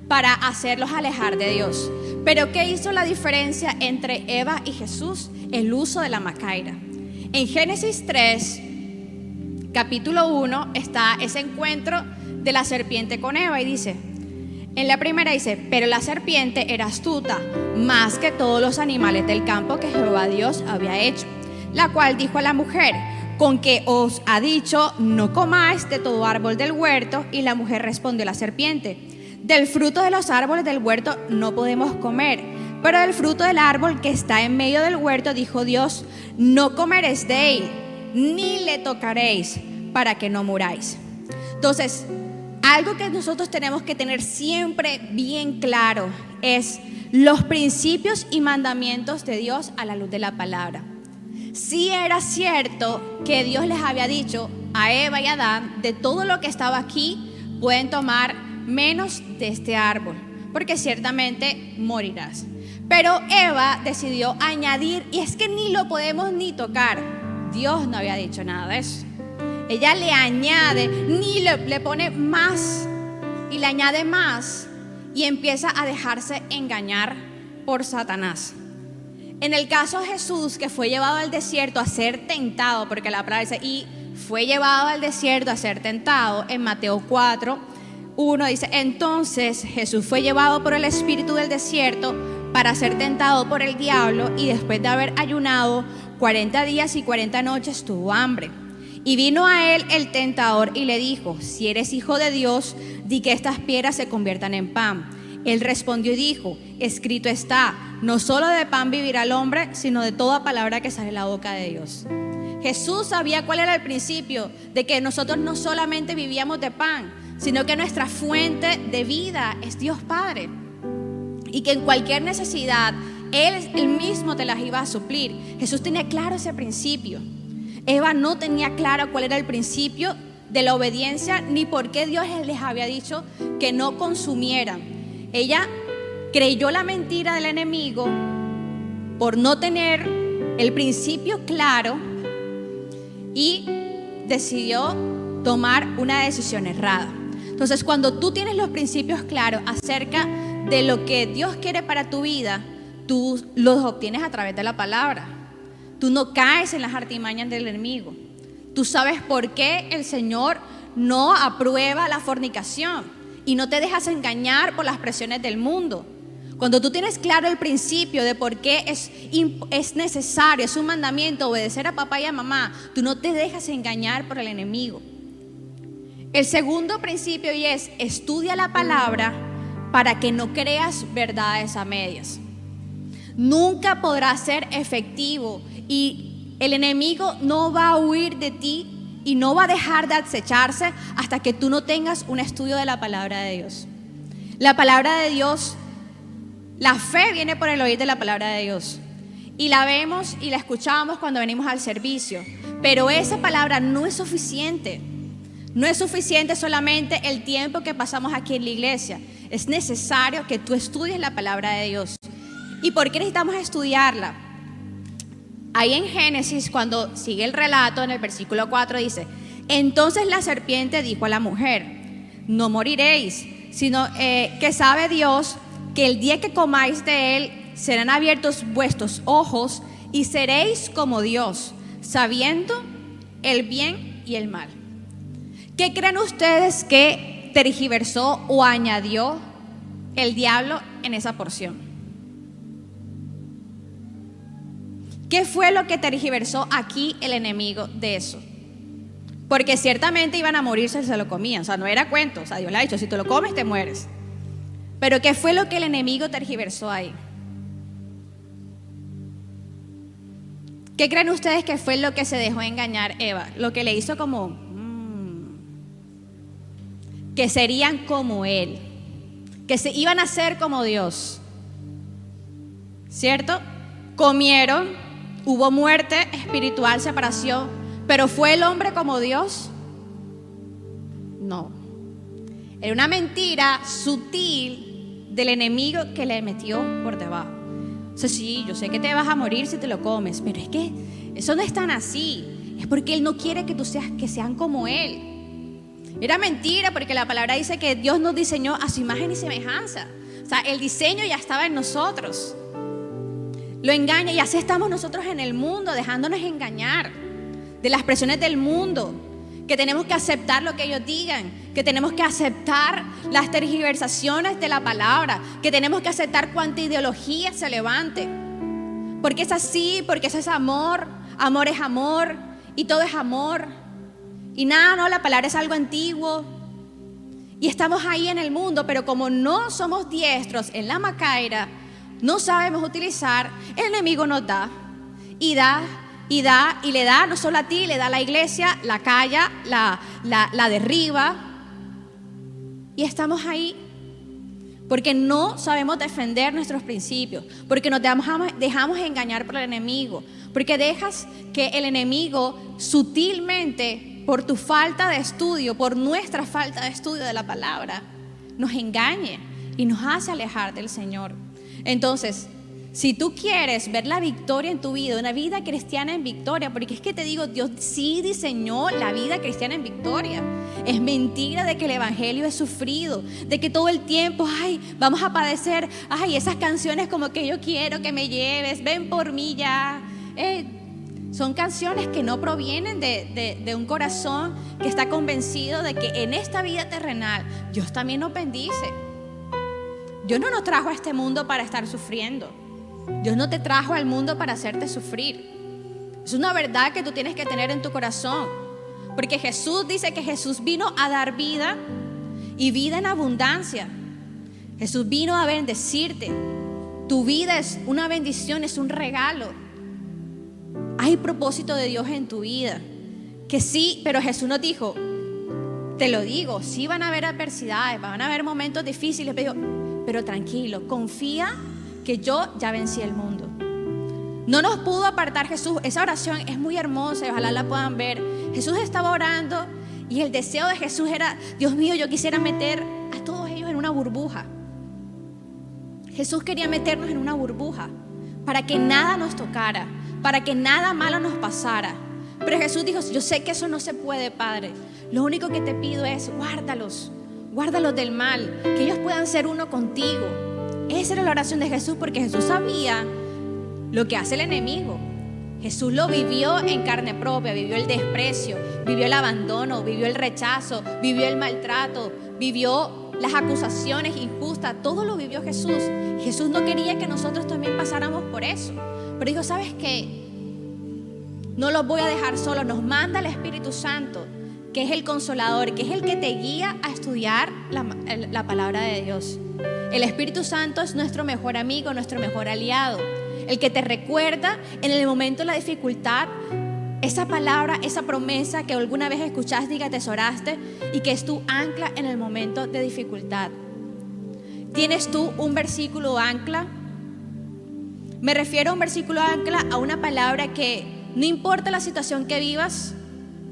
para hacerlos alejar de Dios. Pero ¿qué hizo la diferencia entre Eva y Jesús? El uso de la macaira. En Génesis 3, capítulo 1, está ese encuentro de la serpiente con Eva, y dice, en la primera dice: pero la serpiente era astuta más que todos los animales del campo que Jehová Dios había hecho, la cual dijo a la mujer: con que os ha dicho, no comáis de todo árbol del huerto. Y la mujer respondió a la serpiente: del fruto de los árboles del huerto no podemos comer, pero del fruto del árbol que está en medio del huerto dijo Dios: no comeréis de él, ni le tocaréis, para que no muráis. Entonces, algo que nosotros tenemos que tener siempre bien claro es los principios y mandamientos de Dios a la luz de la palabra. Sí era cierto que Dios les había dicho a Eva y a Adán: de todo lo que estaba aquí pueden tomar menos de este árbol, porque ciertamente morirás. Pero Eva decidió añadir, y es que ni lo podemos ni tocar. Dios no había dicho nada de eso. Ella le añade, le pone más, y le añade más, y empieza a dejarse engañar por Satanás. En el caso de Jesús, que fue llevado al desierto a ser tentado, porque la palabra dice: y fue llevado al desierto a ser tentado, en Mateo 4:1 dice: entonces Jesús fue llevado por el espíritu del desierto para ser tentado por el diablo, y después de haber ayunado 40 días y 40 noches tuvo hambre. Y vino a él el tentador y le dijo: si eres hijo de Dios, di que estas piedras se conviertan en pan. Él respondió y dijo: escrito está, no solo de pan vivirá el hombre, sino de toda palabra que sale de la boca de Dios. Jesús sabía cuál era el principio de que nosotros no solamente vivíamos de pan, sino que nuestra fuente de vida es Dios Padre. Y que en cualquier necesidad, Él mismo te las iba a suplir. Jesús tenía claro ese principio. Eva no tenía claro cuál era el principio de la obediencia, ni por qué Dios les había dicho que no consumieran. Ella creyó la mentira del enemigo por no tener el principio claro y decidió tomar una decisión errada. Entonces, cuando tú tienes los principios claros acerca de lo que Dios quiere para tu vida, tú los obtienes a través de la palabra. Tú no caes en las artimañas del enemigo. Tú sabes por qué el Señor no aprueba la fornicación y no te dejas engañar por las presiones del mundo. Cuando tú tienes claro el principio de por qué es necesario, es un mandamiento obedecer a papá y a mamá, tú no te dejas engañar por el enemigo. El segundo principio es: estudia la palabra para que no creas verdades a medias. Nunca podrás ser efectivo y el enemigo no va a huir de ti y no va a dejar de acecharse hasta que tú no tengas un estudio de la palabra de Dios. La palabra de Dios, la fe viene por el oír de la palabra de Dios. Y la vemos y la escuchamos cuando venimos al servicio. Pero esa palabra no es suficiente. No es suficiente solamente el tiempo que pasamos aquí en la iglesia. Es necesario que tú estudies la palabra de Dios. ¿Y por qué necesitamos estudiarla? Ahí en Génesis, cuando sigue el relato, en el versículo 4 dice: entonces la serpiente dijo a la mujer: no moriréis, sino que sabe Dios que el día que comáis de él serán abiertos vuestros ojos y seréis como Dios, sabiendo el bien y el mal. ¿Qué creen ustedes que tergiversó o añadió el diablo en esa porción? ¿Qué fue lo que tergiversó aquí el enemigo de eso? Porque ciertamente iban a morirse si se lo comían, o sea, no era cuento, o sea, Dios le ha dicho: si te lo comes te mueres. Pero ¿qué fue lo que el enemigo tergiversó ahí? ¿Qué creen ustedes que fue lo que se dejó engañar Eva? Lo que le hizo como que serían como él, que se iban a ser como Dios, ¿cierto? Comieron, hubo muerte espiritual, separación, pero ¿fue el hombre como Dios? No. Era una mentira sutil del enemigo que le metió por debajo. O sea, sí, yo sé que te vas a morir si te lo comes, pero es que eso no es tan así. Es porque Él no quiere que que sean como Él. Era mentira, porque la palabra dice que Dios nos diseñó a su imagen y semejanza. O sea, el diseño ya estaba en nosotros. Lo engaña y así estamos nosotros en el mundo, dejándonos engañar de las presiones del mundo, que tenemos que aceptar lo que ellos digan, que tenemos que aceptar las tergiversaciones de la palabra, que tenemos que aceptar cuánta ideología se levante, porque es así, porque eso es amor, amor es amor y todo es amor y nada, no, la palabra es algo antiguo y estamos ahí en el mundo, pero como no somos diestros en la macaira, no sabemos utilizar, el enemigo nos da y da y da y le da, no solo a ti, le da a la iglesia, la calla, la derriba y estamos ahí porque no sabemos defender nuestros principios, porque nos dejamos engañar por el enemigo, porque dejas que el enemigo sutilmente, por tu falta de estudio, por nuestra falta de estudio de la palabra, nos engañe y nos hace alejar del Señor. Entonces, si tú quieres ver la victoria en tu vida, una vida cristiana en victoria, porque es que te digo, Dios sí diseñó la vida cristiana en victoria. Es mentira de que el evangelio es sufrido, de que todo el tiempo, vamos a padecer, esas canciones como que yo quiero que me lleves, ven por mí ya. Son canciones que no provienen de un corazón que está convencido de que en esta vida terrenal Dios también nos bendice. Dios no nos trajo a este mundo para estar sufriendo. Dios no te trajo al mundo para hacerte sufrir. Es una verdad que tú tienes que tener en tu corazón, porque Jesús dice que Jesús vino a dar vida y vida en abundancia. Jesús vino a bendecirte. Tu vida es una bendición, es un regalo. hay propósito de Dios en tu vida. Que sí, pero Jesús nos dijo, te lo digo, sí van a haber adversidades, van a haber momentos difíciles, pero tranquilo, confía que yo ya vencí el mundo. No nos pudo apartar Jesús. Esa oración es muy hermosa y ojalá la puedan ver. Jesús estaba orando y el deseo de Jesús era, Dios mío, yo quisiera meter a todos ellos en una burbuja. Jesús quería meternos en una burbuja para que nada nos tocara, para que nada malo nos pasara. Pero Jesús dijo, yo sé que eso no se puede, Padre. Lo único que te pido es guárdalos del mal, que ellos puedan ser uno contigo. Esa era la oración de Jesús, porque Jesús sabía lo que hace el enemigo. Jesús lo vivió en carne propia, vivió el desprecio, vivió el abandono, vivió el rechazo, vivió el maltrato, vivió las acusaciones injustas, todo lo vivió Jesús. Jesús no quería que nosotros también pasáramos por eso, pero dijo, ¿sabes qué? No los voy a dejar solos, nos manda el Espíritu Santo, que es el consolador, que es el que te guía a estudiar la palabra de Dios. El Espíritu Santo es nuestro mejor amigo, nuestro mejor aliado, el que te recuerda en el momento de la dificultad esa palabra, esa promesa que alguna vez escuchaste y que atesoraste y que es tu ancla en el momento de dificultad. ¿Tienes tú un versículo ancla? Me refiero a un versículo ancla, a una palabra que no importa la situación que vivas,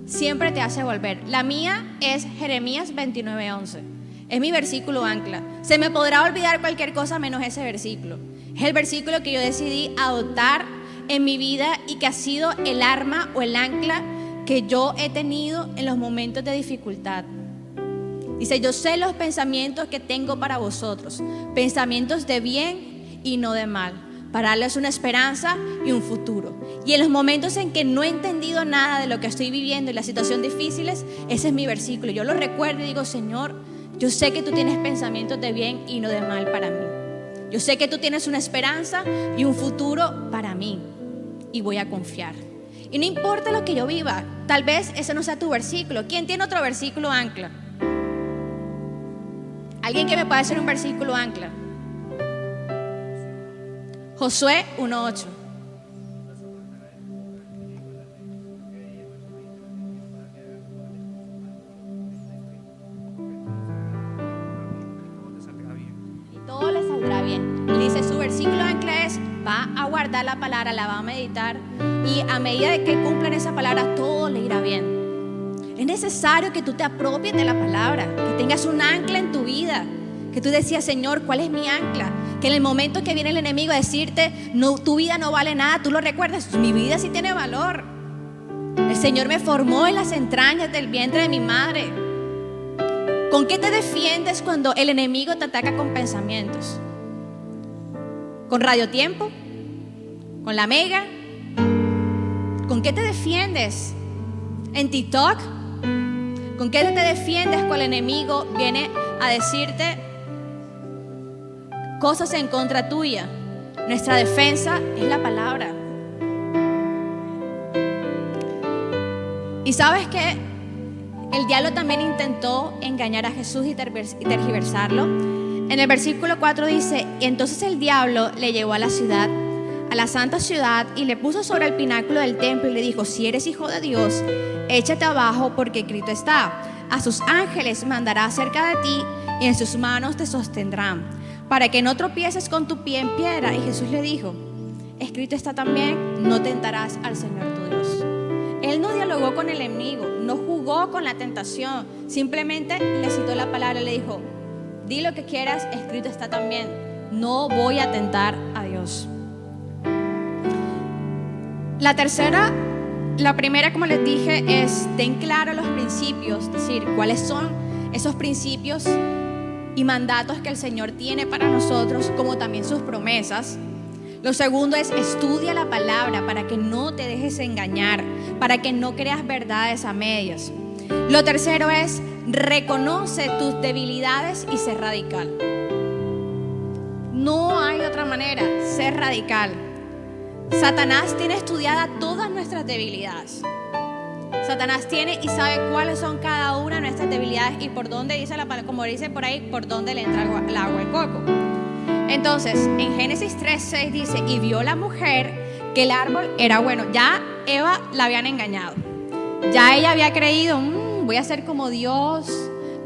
siempre te hace volver. La mía es Jeremías 29:11. Es mi versículo ancla. Se me podrá olvidar cualquier cosa menos ese versículo. Es el versículo que yo decidí adoptar en mi vida y que ha sido el arma o el ancla que yo he tenido en los momentos de dificultad. Dice, yo sé los pensamientos que tengo para vosotros, pensamientos de bien y no de mal, para darles una esperanza y un futuro. Y en los momentos en que no he entendido nada de lo que estoy viviendo y las situaciones difíciles, ese es mi versículo. Yo lo recuerdo y digo, Señor, yo sé que tú tienes pensamientos de bien y no de mal para mí. Yo sé que tú tienes una esperanza y un futuro para mí. Y voy a confiar. Y no importa lo que yo viva, tal vez ese no sea tu versículo. ¿Quién tiene otro versículo ancla? ¿Alguien que me pueda hacer un versículo ancla? Josué 1:8. Y todo le saldrá bien. Y dice, su versículo ancla es, va a guardar la palabra, la va a meditar, y a medida de que cumplan esa palabra, todo le irá bien. Es necesario que tú te apropies de la palabra, que tengas un ancla en tu vida, que tú decías, Señor, ¿cuál es mi ancla? Que en el momento que viene el enemigo a decirte, no, tu vida no vale nada, tú lo recuerdas, mi vida sí tiene valor. El Señor me formó en las entrañas del vientre de mi madre. ¿Con qué te defiendes cuando el enemigo te ataca con pensamientos? ¿Con Radio Tiempo? ¿Con La Mega? ¿Con qué te defiendes? ¿En TikTok? ¿Con qué te defiendes cuando el enemigo viene a decirte cosas en contra tuya? Nuestra defensa es la palabra. Y sabes que el diablo también intentó engañar a Jesús y tergiversarlo. En el versículo 4 dice, y entonces el diablo le llevó a la ciudad, a la santa ciudad, y le puso sobre el pináculo del templo y le dijo, si eres hijo de Dios, échate abajo, porque escrito está, a sus ángeles mandará cerca de ti y en sus manos te sostendrán, para que no tropieces con tu pie en piedra. Y Jesús le dijo, escrito está también, no tentarás al Señor tu Dios. Él no dialogó con el enemigo, no jugó con la tentación, simplemente le citó la palabra y le dijo, di lo que quieras, escrito está también, no voy a tentar a Dios. La primera, como les dije, es ten claro los principios, es decir, cuáles son esos principios y mandatos que el Señor tiene para nosotros, como también sus promesas. Lo segundo es estudia la palabra para que no te dejes engañar, para que no creas verdades a medias. Lo tercero es reconoce tus debilidades y sé radical. No hay otra manera, ser radical. Satanás tiene estudiada todas nuestras debilidades. Satanás tiene y sabe cuáles son cada una de nuestras debilidades y por dónde dice la palabra, como dice por ahí, por dónde le entra el agua al coco. Entonces, en Génesis 3:6 dice, y vio la mujer que el árbol era bueno. Ya Eva la habían engañado. Ya ella había creído, voy a ser como Dios.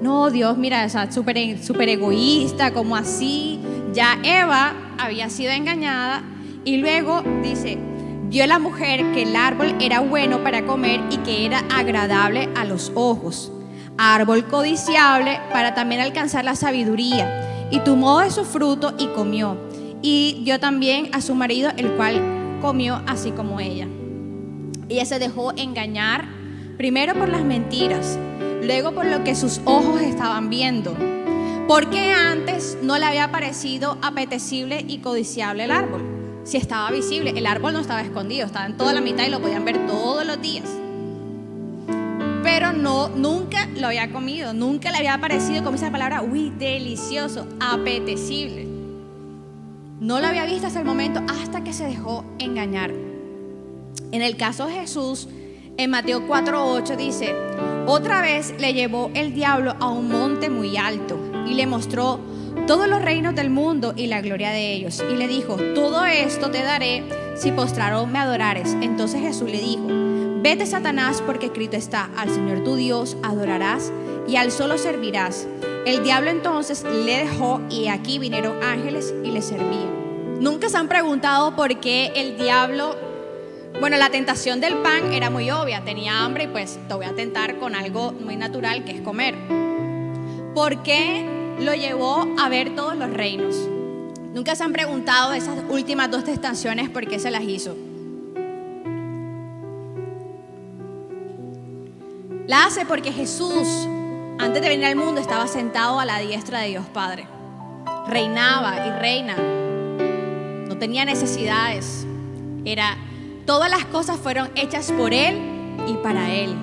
No, Dios, mira, o sea, súper egoísta, como así. Ya Eva había sido engañada y luego dice, vio la mujer que el árbol era bueno para comer y que era agradable a los ojos, árbol codiciable para también alcanzar la sabiduría, y tomó de su fruto y comió, y dio también a su marido, el cual comió así como ella. Ella se dejó engañar, primero por las mentiras, luego por lo que sus ojos estaban viendo, porque antes no le había parecido apetecible y codiciable el árbol. Si estaba visible, el árbol no estaba escondido, estaba en toda la mitad y lo podían ver todos los días. Pero no, nunca lo había comido, nunca le había parecido, como dice la palabra, delicioso, apetecible. No lo había visto hasta el momento, hasta que se dejó engañar. En el caso de Jesús, en Mateo 4:8 dice, otra vez le llevó el diablo a un monte muy alto y le mostró todos los reinos del mundo y la gloria de ellos, y le dijo, todo esto te daré si postrado me adorares. Entonces Jesús le dijo, vete, Satanás, porque escrito está, al Señor tu Dios adorarás y al solo servirás. El diablo entonces le dejó, y aquí vinieron ángeles y le servían. ¿Nunca se han preguntado por qué el diablo? Bueno, la tentación del pan era muy obvia, tenía hambre y pues te voy a tentar con algo muy natural, que es comer. ¿Por qué lo llevó a ver todos los reinos? ¿Nunca se han preguntado esas últimas 2 tentaciones por qué se las hizo? La hace porque Jesús, antes de venir al mundo, estaba sentado a la diestra de Dios Padre. Reinaba y reina. No tenía necesidades. Todas las cosas fueron hechas por Él y para Él.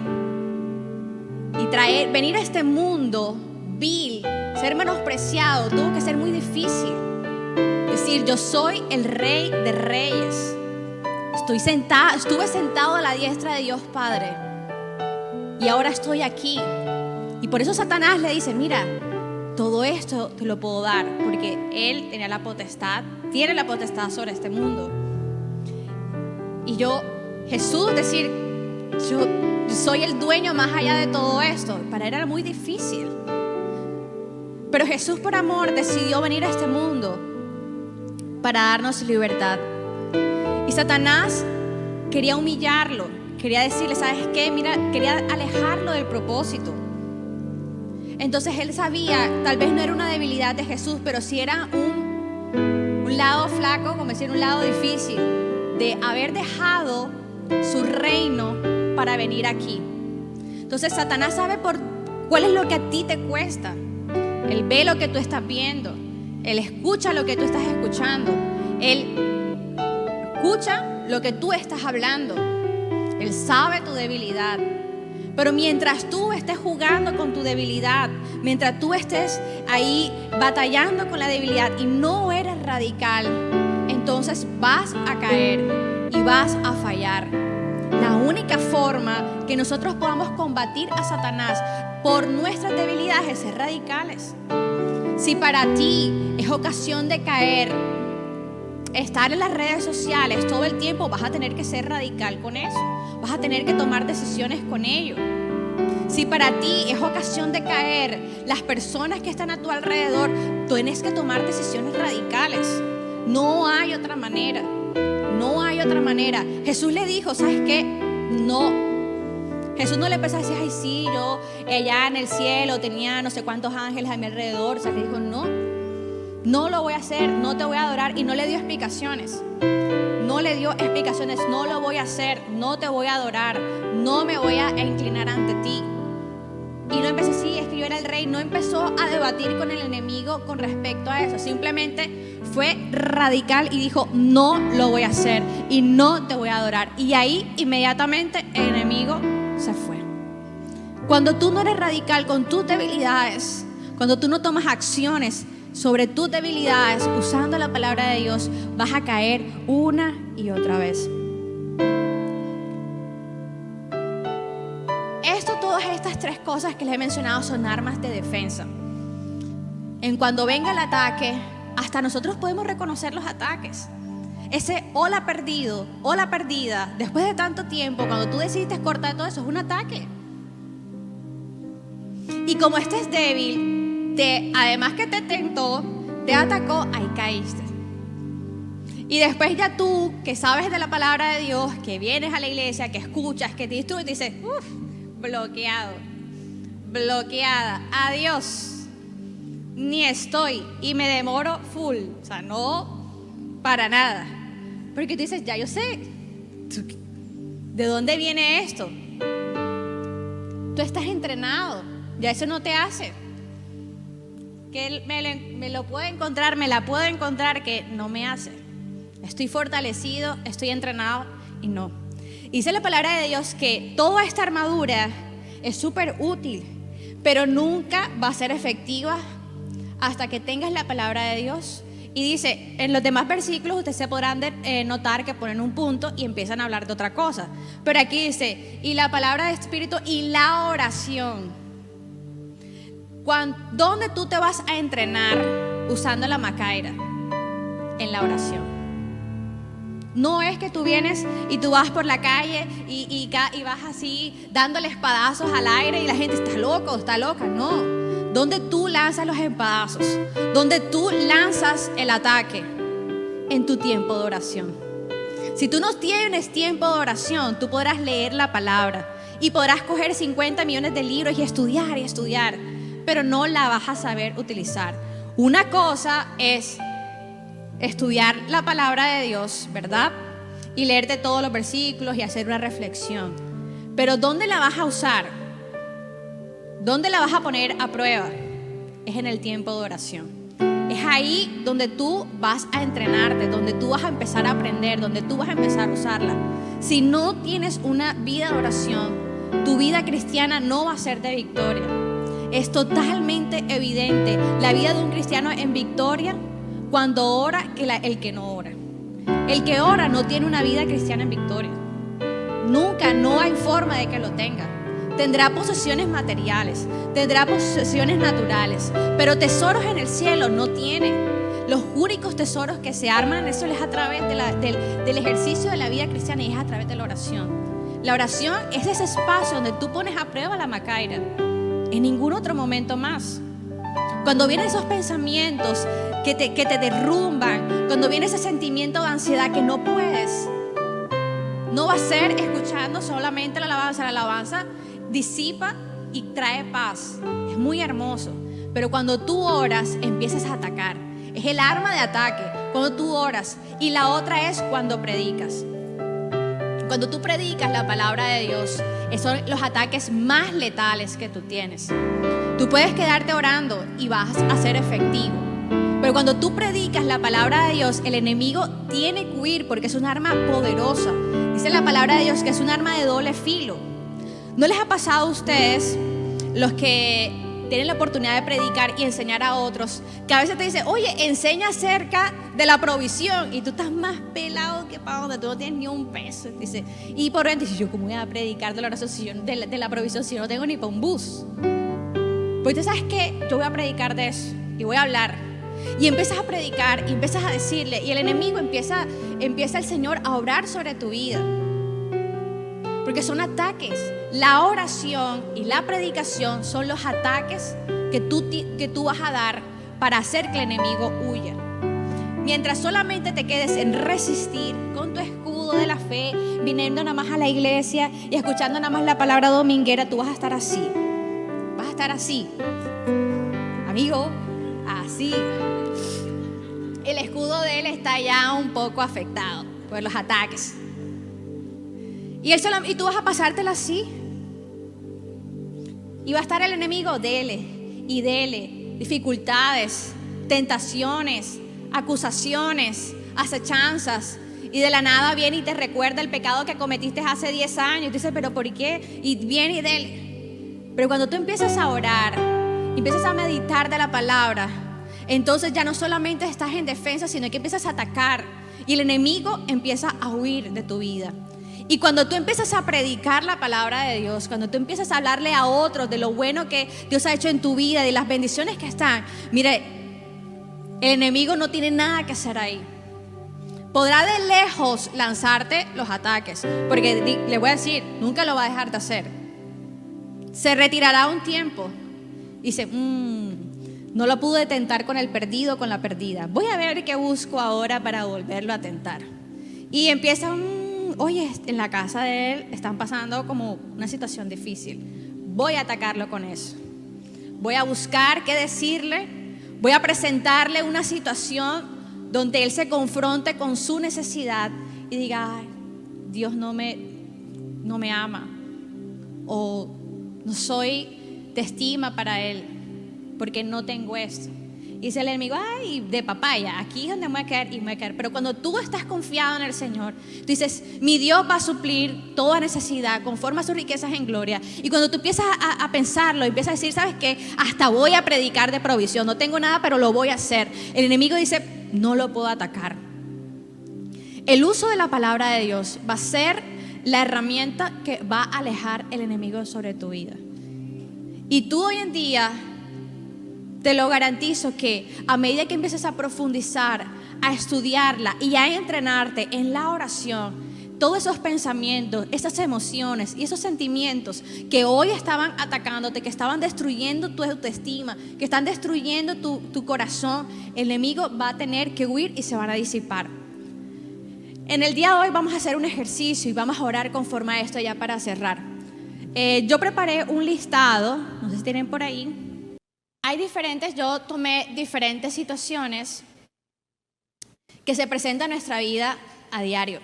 Y venir a este mundo vil, ser menospreciado, tuvo que ser muy difícil. Decir, yo soy el Rey de Reyes. Estuve sentado a la diestra de Dios Padre. Y ahora estoy aquí. Y por eso Satanás le dice, mira, todo esto te lo puedo dar, porque Él tiene la potestad sobre este mundo. Y Jesús decir, yo soy el dueño más allá de todo esto, para Él era muy difícil. Pero Jesús, por amor, decidió venir a este mundo para darnos libertad. Y Satanás quería humillarlo, quería decirle, ¿sabes qué? Mira, quería alejarlo del propósito. Entonces él sabía, tal vez no era una debilidad de Jesús, pero sí era un lado flaco, como decir, un lado difícil, de haber dejado su reino para venir aquí. Entonces Satanás sabe cuál es lo que a ti te cuesta. Él ve lo que tú estás viendo, Él escucha lo que tú estás escuchando, Él escucha lo que tú estás hablando, Él sabe tu debilidad. Pero mientras tú estés jugando con tu debilidad, mientras tú estés ahí batallando con la debilidad y no eres radical, entonces vas a caer y vas a fallar. La única forma que nosotros podamos combatir a Satanás por nuestras debilidades es ser radicales. Si para ti es ocasión de caer, estar en las redes sociales todo el tiempo, vas a tener que ser radical con eso. Vas a tener que tomar decisiones con ello. Si para ti es ocasión de caer, las personas que están a tu alrededor, tienes que tomar decisiones radicales. No hay otra manera. No hay otra manera. Jesús le dijo, ¿sabes qué? No. Jesús no le empezó a decir, ay sí, yo allá en el cielo tenía no sé cuántos ángeles a mi alrededor. O sea, le dijo, no lo voy a hacer, no te voy a adorar. Y no le dio explicaciones. No le dio explicaciones, no lo voy a hacer, no te voy a adorar, no me voy a inclinar ante ti. Y no empezó así, es que yo era el rey. No empezó a debatir con el enemigo con respecto a eso. Simplemente fue radical y dijo, no lo voy a hacer y no te voy a adorar. Y ahí inmediatamente el enemigo se fue. Cuando tú no eres radical con tus debilidades, cuando tú no tomas acciones sobre tus debilidades usando la palabra de Dios, vas a caer una y otra vez. Todas estas 3 cosas que les he mencionado son armas de defensa. En cuando venga el ataque, hasta nosotros podemos reconocer los ataques. ese hola perdido, hola perdida, después de tanto tiempo, cuando tú decidiste cortar todo eso, es un ataque. Y como estés débil, además que te tentó, te atacó, ahí caíste. Y después ya tú, que sabes de la palabra de Dios, que vienes a la iglesia, que escuchas, que te instruyes, dices, bloqueado, bloqueada, adiós, ni estoy, y me demoro full, o sea, no para nada. Porque tú dices, ya yo sé, ¿de dónde viene esto? Tú estás entrenado, ya eso no te hace. Que me lo puedo encontrar, me la puedo encontrar, que no me hace. Estoy fortalecido, estoy entrenado y no. Dice la palabra de Dios que toda esta armadura es súper útil, pero nunca va a ser efectiva hasta que tengas la palabra de Dios. Y dice, en los demás versículos ustedes se podrán notar que ponen un punto y empiezan a hablar de otra cosa. Pero aquí dice, y la palabra de Espíritu y la oración. ¿Dónde tú te vas a entrenar usando la macaira? En la oración. No es que tú vienes y tú vas por la calle y vas así dándole espadazos al aire y la gente está loco, está loca. No, donde tú lanzas los espadazos, donde tú lanzas el ataque, en tu tiempo de oración. Si tú no tienes tiempo de oración, tú podrás leer la palabra y podrás coger 50 millones de libros y estudiar, pero no la vas a saber utilizar. Una cosa es estudiar la palabra de Dios, ¿verdad? Y leerte todos los versículos y hacer una reflexión. Pero ¿dónde la vas a usar? ¿Dónde la vas a poner a prueba? Es en el tiempo de oración. Es ahí donde tú vas a entrenarte, donde tú vas a empezar a aprender, donde tú vas a empezar a usarla. Si no tienes una vida de oración, tu vida cristiana no va a ser de victoria. Es totalmente evidente la vida de un cristiano en victoria cuando ora que el que no ora. El que ora no tiene una vida cristiana en victoria. Nunca, no hay forma de que lo tenga. Tendrá posesiones materiales, tendrá posesiones naturales, pero tesoros en el cielo no tiene. Los únicos tesoros que se arman, eso es a través del ejercicio de la vida cristiana y es a través de la oración. La oración es ese espacio donde tú pones a prueba la macaira. En ningún otro momento más. Cuando vienen esos pensamientos que te derrumban, cuando viene ese sentimiento de ansiedad que no puedes, no va a ser escuchando solamente la alabanza. La alabanza disipa y trae paz. Es muy hermoso. Pero cuando tú oras, empiezas a atacar. Es el arma de ataque cuando tú oras. Y la otra es cuando predicas. Cuando tú predicas la palabra de Dios, esos son los ataques más letales que tú tienes. Tú puedes quedarte orando y vas a ser efectivo. Pero cuando tú predicas la palabra de Dios, el enemigo tiene que huir porque es un arma poderosa. Dice la palabra de Dios que es un arma de doble filo. ¿No les ha pasado a ustedes, los que tienen la oportunidad de predicar y enseñar a otros, que a veces te dicen, oye, enseña acerca de la provisión, y tú estás más pelado que para donde tú no tienes ni un peso? Dice, y por dentro dice, yo cómo voy a predicar de la oración, de la provisión si no tengo ni para un bus? Pues tú sabes que yo voy a predicar de eso y voy a hablar. Y empiezas a predicar y empiezas a decirle, y el enemigo empieza el Señor a obrar sobre tu vida. Porque son ataques. La oración y la predicación son los ataques que tú vas a dar para hacer que el enemigo huya. Mientras solamente te quedes en resistir con tu escudo de la fe, viniendo nada más a la iglesia y escuchando nada más la palabra dominguera, tú vas a estar así. Vas a estar así. Amigo, así. El escudo de él está ya un poco afectado por los ataques. Y tú vas a pasártela así. Y va a estar el enemigo, dele y dele. Dificultades, tentaciones, acusaciones, acechanzas. Y de la nada viene y te recuerda el pecado que cometiste hace 10 años. Y tú dices, ¿pero por qué? Y viene y dele. Pero cuando tú empiezas a orar, empiezas a meditar de la palabra, entonces ya no solamente estás en defensa, sino que empiezas a atacar. Y el enemigo empieza a huir de tu vida. Y cuando tú empiezas a predicar la palabra de Dios, cuando tú empiezas a hablarle a otros de lo bueno que Dios ha hecho en tu vida, de las bendiciones que están, mire, el enemigo no tiene nada que hacer ahí. Podrá de lejos lanzarte los ataques, porque le voy a decir, nunca lo va a dejar de hacer. Se retirará un tiempo. Dice, no lo pude tentar con el perdido, con la perdida. Voy a ver qué busco ahora para volverlo a tentar. Y empieza, oye, en la casa de él están pasando como una situación difícil. Voy a atacarlo con eso. Voy a buscar qué decirle. Voy a presentarle una situación donde él se confronte con su necesidad y diga, ay, Dios no me ama, o no soy de estima para él porque no tengo esto. Y dice el enemigo, ay, de papaya, aquí es donde me voy a caer y me voy a caer. Pero cuando tú estás confiado en el Señor, tú dices, mi Dios va a suplir toda necesidad conforme a sus riquezas en gloria. Y cuando tú empiezas a pensarlo, empiezas a decir, ¿sabes qué? Hasta voy a predicar de provisión, no tengo nada, pero lo voy a hacer. El enemigo dice, no lo puedo atacar. El uso de la palabra de Dios va a ser la herramienta que va a alejar el enemigo sobre tu vida. Y tú hoy en día, te lo garantizo que a medida que empieces a profundizar, a estudiarla y a entrenarte en la oración, todos esos pensamientos, esas emociones y esos sentimientos que hoy estaban atacándote, que estaban destruyendo tu autoestima, que están destruyendo tu corazón, el enemigo va a tener que huir y se van a disipar. En el día de hoy vamos a hacer un ejercicio y vamos a orar conforme a esto ya para cerrar. Yo preparé un listado, no sé si tienen por ahí. Yo tomé diferentes situaciones que se presentan en nuestra vida a diario.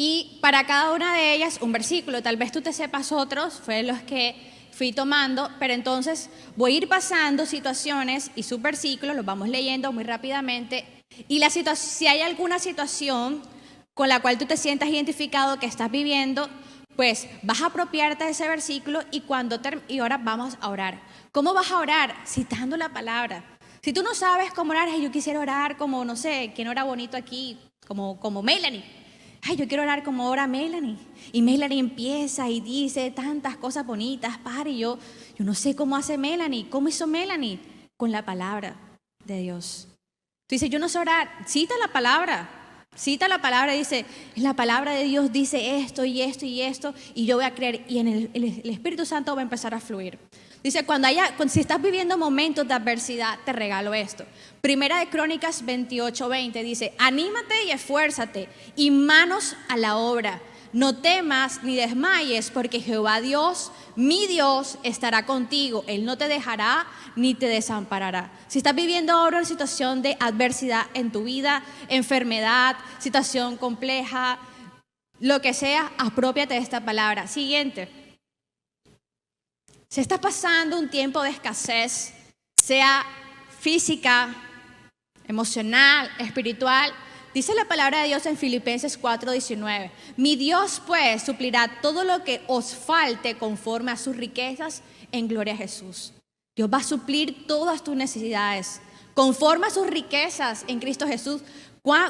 Y para cada una de ellas un versículo. Tal vez tú te sepas otros, fue los que fui tomando, pero entonces voy a ir pasando situaciones y sus versículos, los vamos leyendo muy rápidamente. Y si hay alguna situación con la cual tú te sientas identificado que estás viviendo, pues vas a apropiarte de ese versículo y ahora vamos a orar. ¿Cómo vas a orar? Citando la palabra. Si tú no sabes cómo orar, yo quisiera orar como, no sé, ¿quién ora bonito aquí? Como Melanie. Yo quiero orar como ora Melanie. Y Melanie empieza y dice tantas cosas bonitas, y yo no sé cómo hace Melanie. ¿Cómo hizo Melanie? Con la palabra de Dios. Tú dices, yo no sé orar. Cita la palabra, dice, la palabra de Dios dice esto y esto y esto, y yo voy a creer, y en el Espíritu Santo va a empezar a fluir. Dice, si estás viviendo momentos de adversidad, te regalo esto. Primera de Crónicas 28:20 dice, anímate y esfuérzate, y manos a la obra. No temas ni desmayes, porque Jehová Dios, mi Dios, estará contigo. Él no te dejará ni te desamparará. Si estás viviendo ahora una situación de adversidad en tu vida, enfermedad, situación compleja, lo que sea, aprópiate de esta palabra. Siguiente. Si estás pasando un tiempo de escasez, sea física, emocional, espiritual, dice la palabra de Dios en Filipenses 4:19. Mi Dios pues suplirá todo lo que os falte conforme a sus riquezas en gloria a Jesús. Dios va a suplir todas tus necesidades conforme a sus riquezas en Cristo Jesús.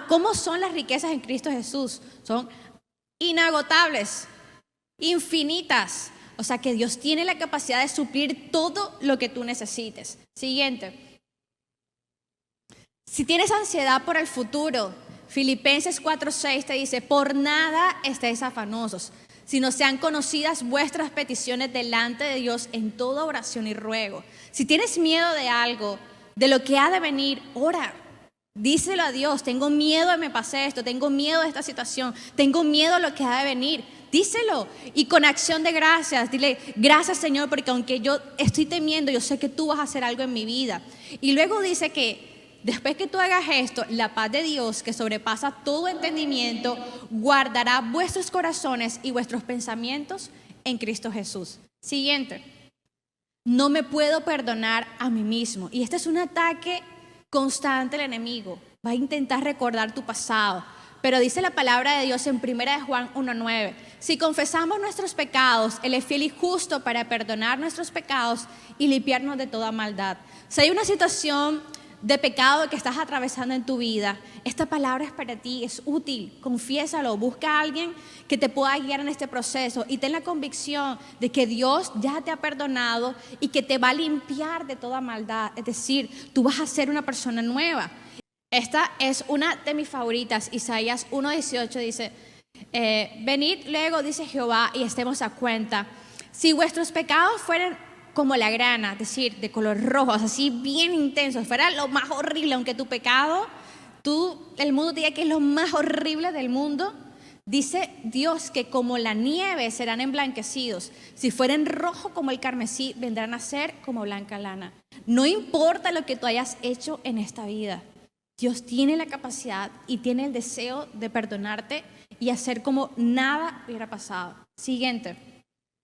¿Cómo son las riquezas en Cristo Jesús? Son inagotables, infinitas. O sea que Dios tiene la capacidad de suplir todo lo que tú necesites. Siguiente. Si tienes ansiedad por el futuro, Filipenses 4:6 te dice, por nada estéis afanosos, sino sean conocidas vuestras peticiones delante de Dios en toda oración y ruego. Si tienes miedo de algo, de lo que ha de venir, ora. Díselo a Dios, tengo miedo de que me pase esto, tengo miedo de esta situación, tengo miedo de lo que ha de venir. Díselo y con acción de gracias, dile, gracias Señor, porque aunque yo estoy temiendo, yo sé que tú vas a hacer algo en mi vida. Y luego dice que después que tú hagas esto, la paz de Dios, que sobrepasa todo entendimiento, guardará vuestros corazones y vuestros pensamientos en Cristo Jesús. Siguiente. No me puedo perdonar a mí mismo. Y este es un ataque constante del enemigo. Va a intentar recordar tu pasado. Pero dice la palabra de Dios en 1 de Juan 1:9. Si confesamos nuestros pecados, Él es fiel y justo para perdonar nuestros pecados y limpiarnos de toda maldad. Si hay una situación de pecado que estás atravesando en tu vida, esta palabra es para ti, es útil, confiésalo, busca a alguien que te pueda guiar en este proceso y ten la convicción de que Dios ya te ha perdonado y que te va a limpiar de toda maldad, es decir, tú vas a ser una persona nueva. Esta es una de mis favoritas. Isaías 1:18 dice, venid luego, dice Jehová, y estemos a cuenta. Si vuestros pecados fueran como la grana, es decir, de color rojo, así bien intenso, fuera lo más horrible, aunque tu pecado, el mundo te diga que es lo más horrible del mundo, dice Dios que como la nieve serán emblanquecidos. Si fueren rojo como el carmesí, vendrán a ser como blanca lana. No importa lo que tú hayas hecho en esta vida, Dios tiene la capacidad y tiene el deseo de perdonarte y hacer como nada hubiera pasado. Siguiente.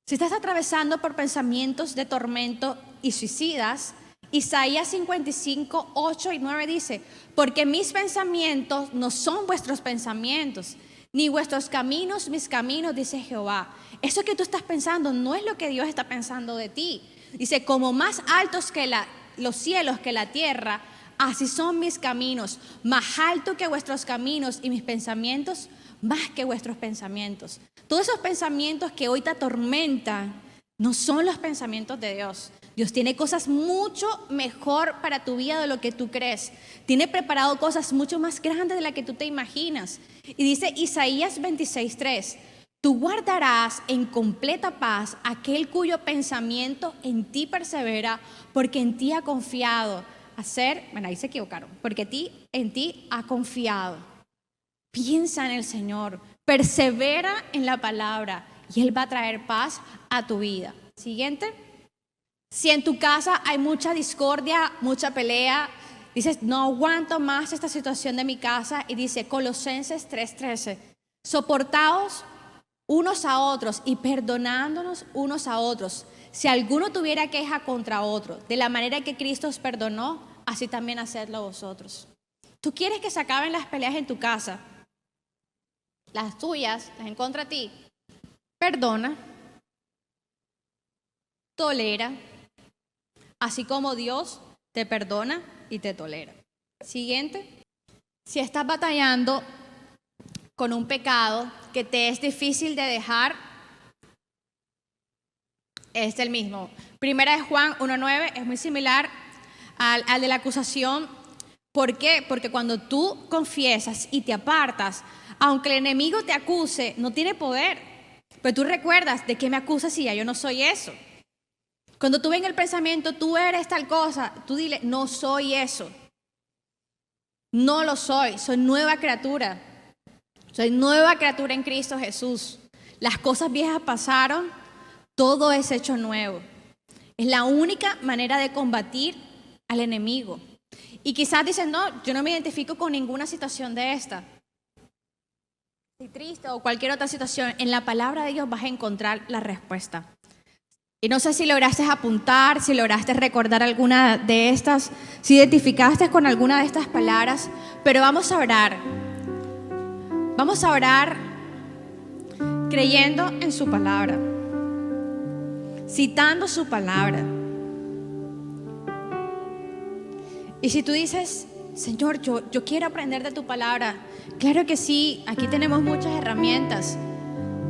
Si estás atravesando por pensamientos de tormento y suicidas, Isaías 55, 8 y 9 dice, porque mis pensamientos no son vuestros pensamientos, ni vuestros caminos mis caminos, dice Jehová. Eso que tú estás pensando no es lo que Dios está pensando de ti. Dice, como más altos que los cielos que la tierra, así son mis caminos, más alto que vuestros caminos, y mis pensamientos más que vuestros pensamientos. Todos esos pensamientos que hoy te atormentan no son los pensamientos de Dios. Dios tiene cosas mucho mejor para tu vida de lo que tú crees. Tiene preparado cosas mucho más grandes de las que tú te imaginas. Y dice Isaías 26:3, tú guardarás en completa paz aquel cuyo pensamiento en ti persevera, porque en ti ha confiado. Ahí se equivocaron, porque en ti ha confiado. Piensa en el Señor, persevera en la palabra y Él va a traer paz a tu vida. Siguiente. Si en tu casa hay mucha discordia, mucha pelea, dices, no aguanto más esta situación de mi casa, y dice Colosenses 3:13, soportaos unos a otros y perdonándonos unos a otros. Si alguno tuviera queja contra otro, de la manera que Cristo os perdonó, así también hacedlo vosotros. ¿Tú quieres que se acaben las peleas en tu casa? Las tuyas, las en contra de ti. Perdona, tolera, así como Dios te perdona y te tolera. Siguiente. Si estás batallando con un pecado que te es difícil de dejar, es el mismo. Primera de Juan 1:9 es muy similar al de la acusación. ¿Por qué? Porque cuando tú confiesas y te apartas, aunque el enemigo te acuse, no tiene poder. Pero tú recuerdas, ¿de qué me acusas si ya yo no soy eso? Cuando tú ves en el pensamiento, tú eres tal cosa, tú dile, no soy eso. No lo soy nueva criatura. Soy nueva criatura en Cristo Jesús. Las cosas viejas pasaron, todo es hecho nuevo. Es la única manera de combatir al enemigo. Y quizás dicen, no, yo no me identifico con ninguna situación de esta. Si triste o cualquier otra situación, en la palabra de Dios vas a encontrar la respuesta. Y no sé si lograste apuntar, si lograste recordar alguna de estas, si identificaste con alguna de estas palabras, pero vamos a orar. Vamos a orar creyendo en su palabra, citando su palabra. Y si tú dices, Señor, yo quiero aprender de tu palabra, claro que sí, aquí tenemos muchas herramientas.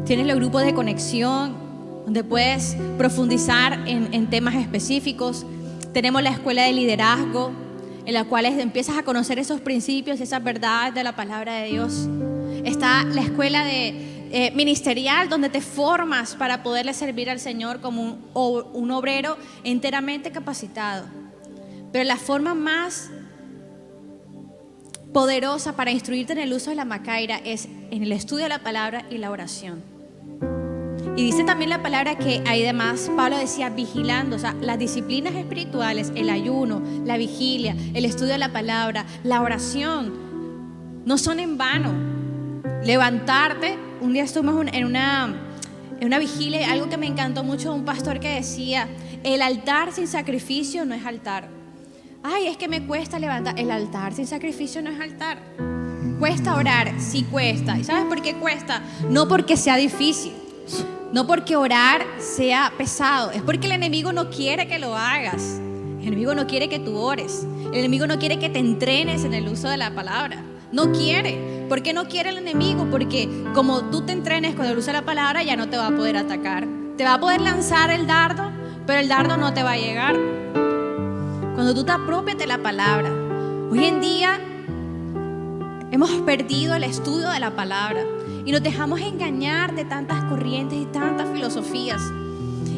Tienes los grupos de conexión, donde puedes profundizar en temas específicos. Tenemos la escuela de liderazgo, en la cual empiezas a conocer esos principios, esas verdades de la palabra de Dios. Está la escuela de ministerial, donde te formas para poderle servir al Señor como un obrero enteramente capacitado. Pero la forma más poderosa para instruirte en el uso de la macaira es en el estudio de la palabra y la oración. Y dice también la palabra que además Pablo decía vigilando, o sea, las disciplinas espirituales, el ayuno, la vigilia, el estudio de la palabra, la oración, no son en vano. Levantarte, un día estuvimos en una vigilia, algo que me encantó mucho de un pastor que decía, el altar sin sacrificio no es altar. Ay, es que me cuesta levantar. El altar sin sacrificio no es altar. Cuesta orar, sí cuesta. ¿Y sabes por qué cuesta? No porque sea difícil, no porque orar sea pesado, es porque el enemigo no quiere que lo hagas. El enemigo no quiere que tú ores. El enemigo no quiere que te entrenes en el uso de la palabra. No quiere. ¿Por qué no quiere el enemigo? Porque como tú te entrenes con el uso de la palabra, ya no te va a poder atacar. Te va a poder lanzar el dardo, pero el dardo no te va a llegar. Cuando tú te apropias de la palabra. Hoy en día Hemos perdido el estudio de la palabra y nos dejamos engañar de tantas corrientes y tantas filosofías.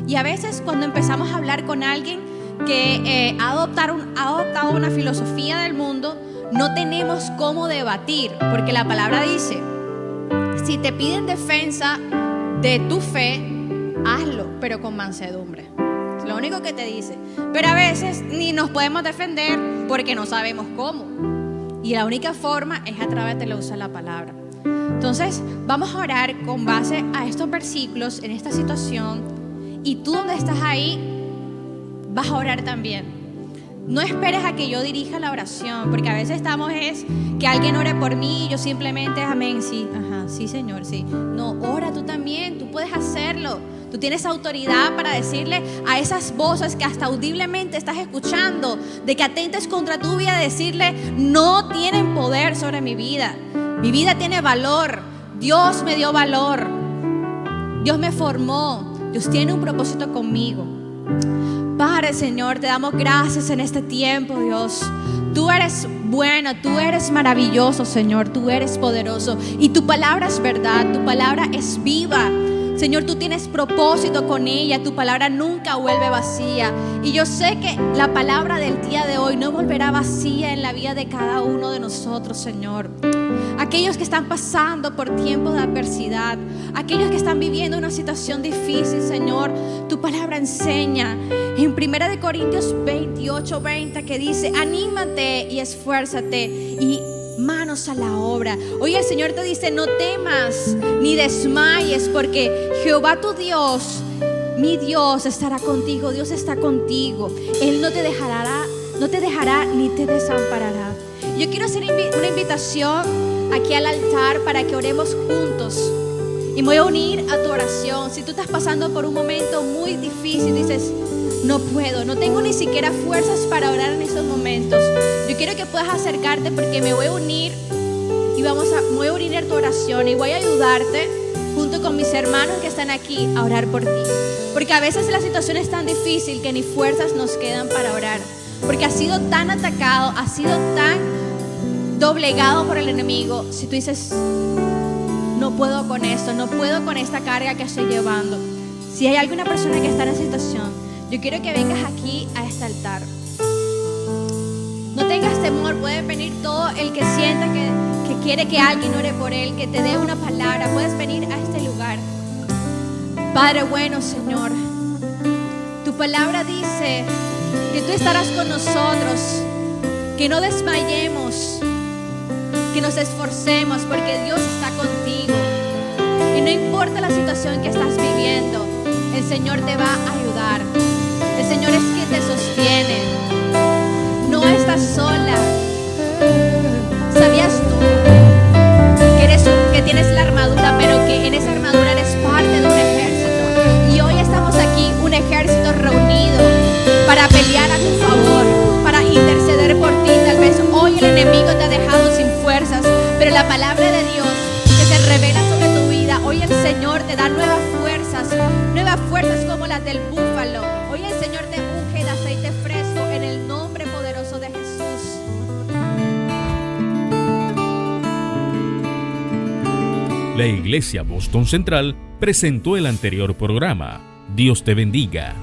Y a veces cuando empezamos a hablar con alguien que ha adoptado una filosofía del mundo, no tenemos cómo debatir, porque la palabra dice, si te piden defensa de tu fe, hazlo, pero con mansedumbre. Es lo único que te dice. Pero a veces ni nos podemos defender porque no sabemos cómo. Y la única forma es a través de la uso de la palabra. Entonces vamos a orar con base a estos versículos en esta situación. Y tú donde estás ahí vas a orar también. No esperes a que yo dirija la oración, porque a veces es que alguien ore por mí y yo simplemente amén, sí, ajá, sí Señor, sí. No, ora tú también, tú puedes hacerlo. Tú tienes autoridad para decirle a esas voces que hasta audiblemente estás escuchando, de que atentes contra tu vida, decirle, no tienen poder sobre mi vida. Mi vida tiene valor. Dios me dio valor. Dios me formó. Dios tiene un propósito conmigo. Padre, Señor, te damos gracias en este tiempo, Dios. Tú eres bueno, tú eres maravilloso, Señor. Tú eres poderoso y tu palabra es verdad, tu palabra es viva. Señor, tú tienes propósito con ella, tu palabra nunca vuelve vacía. Y yo sé que la palabra del día de hoy no volverá vacía en la vida de cada uno de nosotros, Señor. Aquellos que están pasando por tiempos de adversidad, aquellos que están viviendo una situación difícil, Señor, tu palabra enseña en 1 Corintios 28:20 que dice, anímate y esfuérzate y manos a la obra. Hoy el Señor te dice, no temas ni desmayes, porque Jehová tu Dios, mi Dios, estará contigo. Dios está contigo. Él no te dejará ni te desamparará. Yo quiero hacer una invitación aquí al altar para que oremos juntos. Y me voy a unir a tu oración. Si tú estás pasando por un momento muy difícil, dices, no puedo, no tengo ni siquiera fuerzas para orar en esos momentos. Yo quiero que puedas acercarte porque me voy a unir y me voy a unir a tu oración y voy a ayudarte junto con mis hermanos que están aquí a orar por ti. Porque a veces la situación es tan difícil que ni fuerzas nos quedan para orar. Porque has sido tan atacado, has sido tan doblegado por el enemigo. Si tú dices, no puedo con esto, no puedo con esta carga que estoy llevando. Si hay alguna persona que está en esa situación, yo quiero que vengas aquí a este altar. No tengas temor, puede venir todo el que sienta que quiere que alguien ore por él, que te dé una palabra. Puedes venir a este lugar. Padre bueno, Señor, tu palabra dice que tú estarás con nosotros, que no desmayemos, que nos esforcemos porque Dios está contigo. Y no importa la situación que estás viviendo, el Señor te va a ayudar. El Señor es quien te sostiene. No estás sola. ¿Sabías tú que tienes la armadura, pero que en esa armadura eres parte de un ejército? Y hoy estamos aquí, un ejército reunido para pelear a tu favor, para interceder por ti. Tal vez hoy el enemigo te ha dejado sin fuerzas, pero la palabra de Dios que se revela sobre tu vida, hoy el Señor te da nuevas fuerzas como las del búfalo. Hoy el Señor te unge de aceite fresco en el nombre poderoso de Jesús. La Iglesia Boston Central presentó el anterior programa. Dios te bendiga.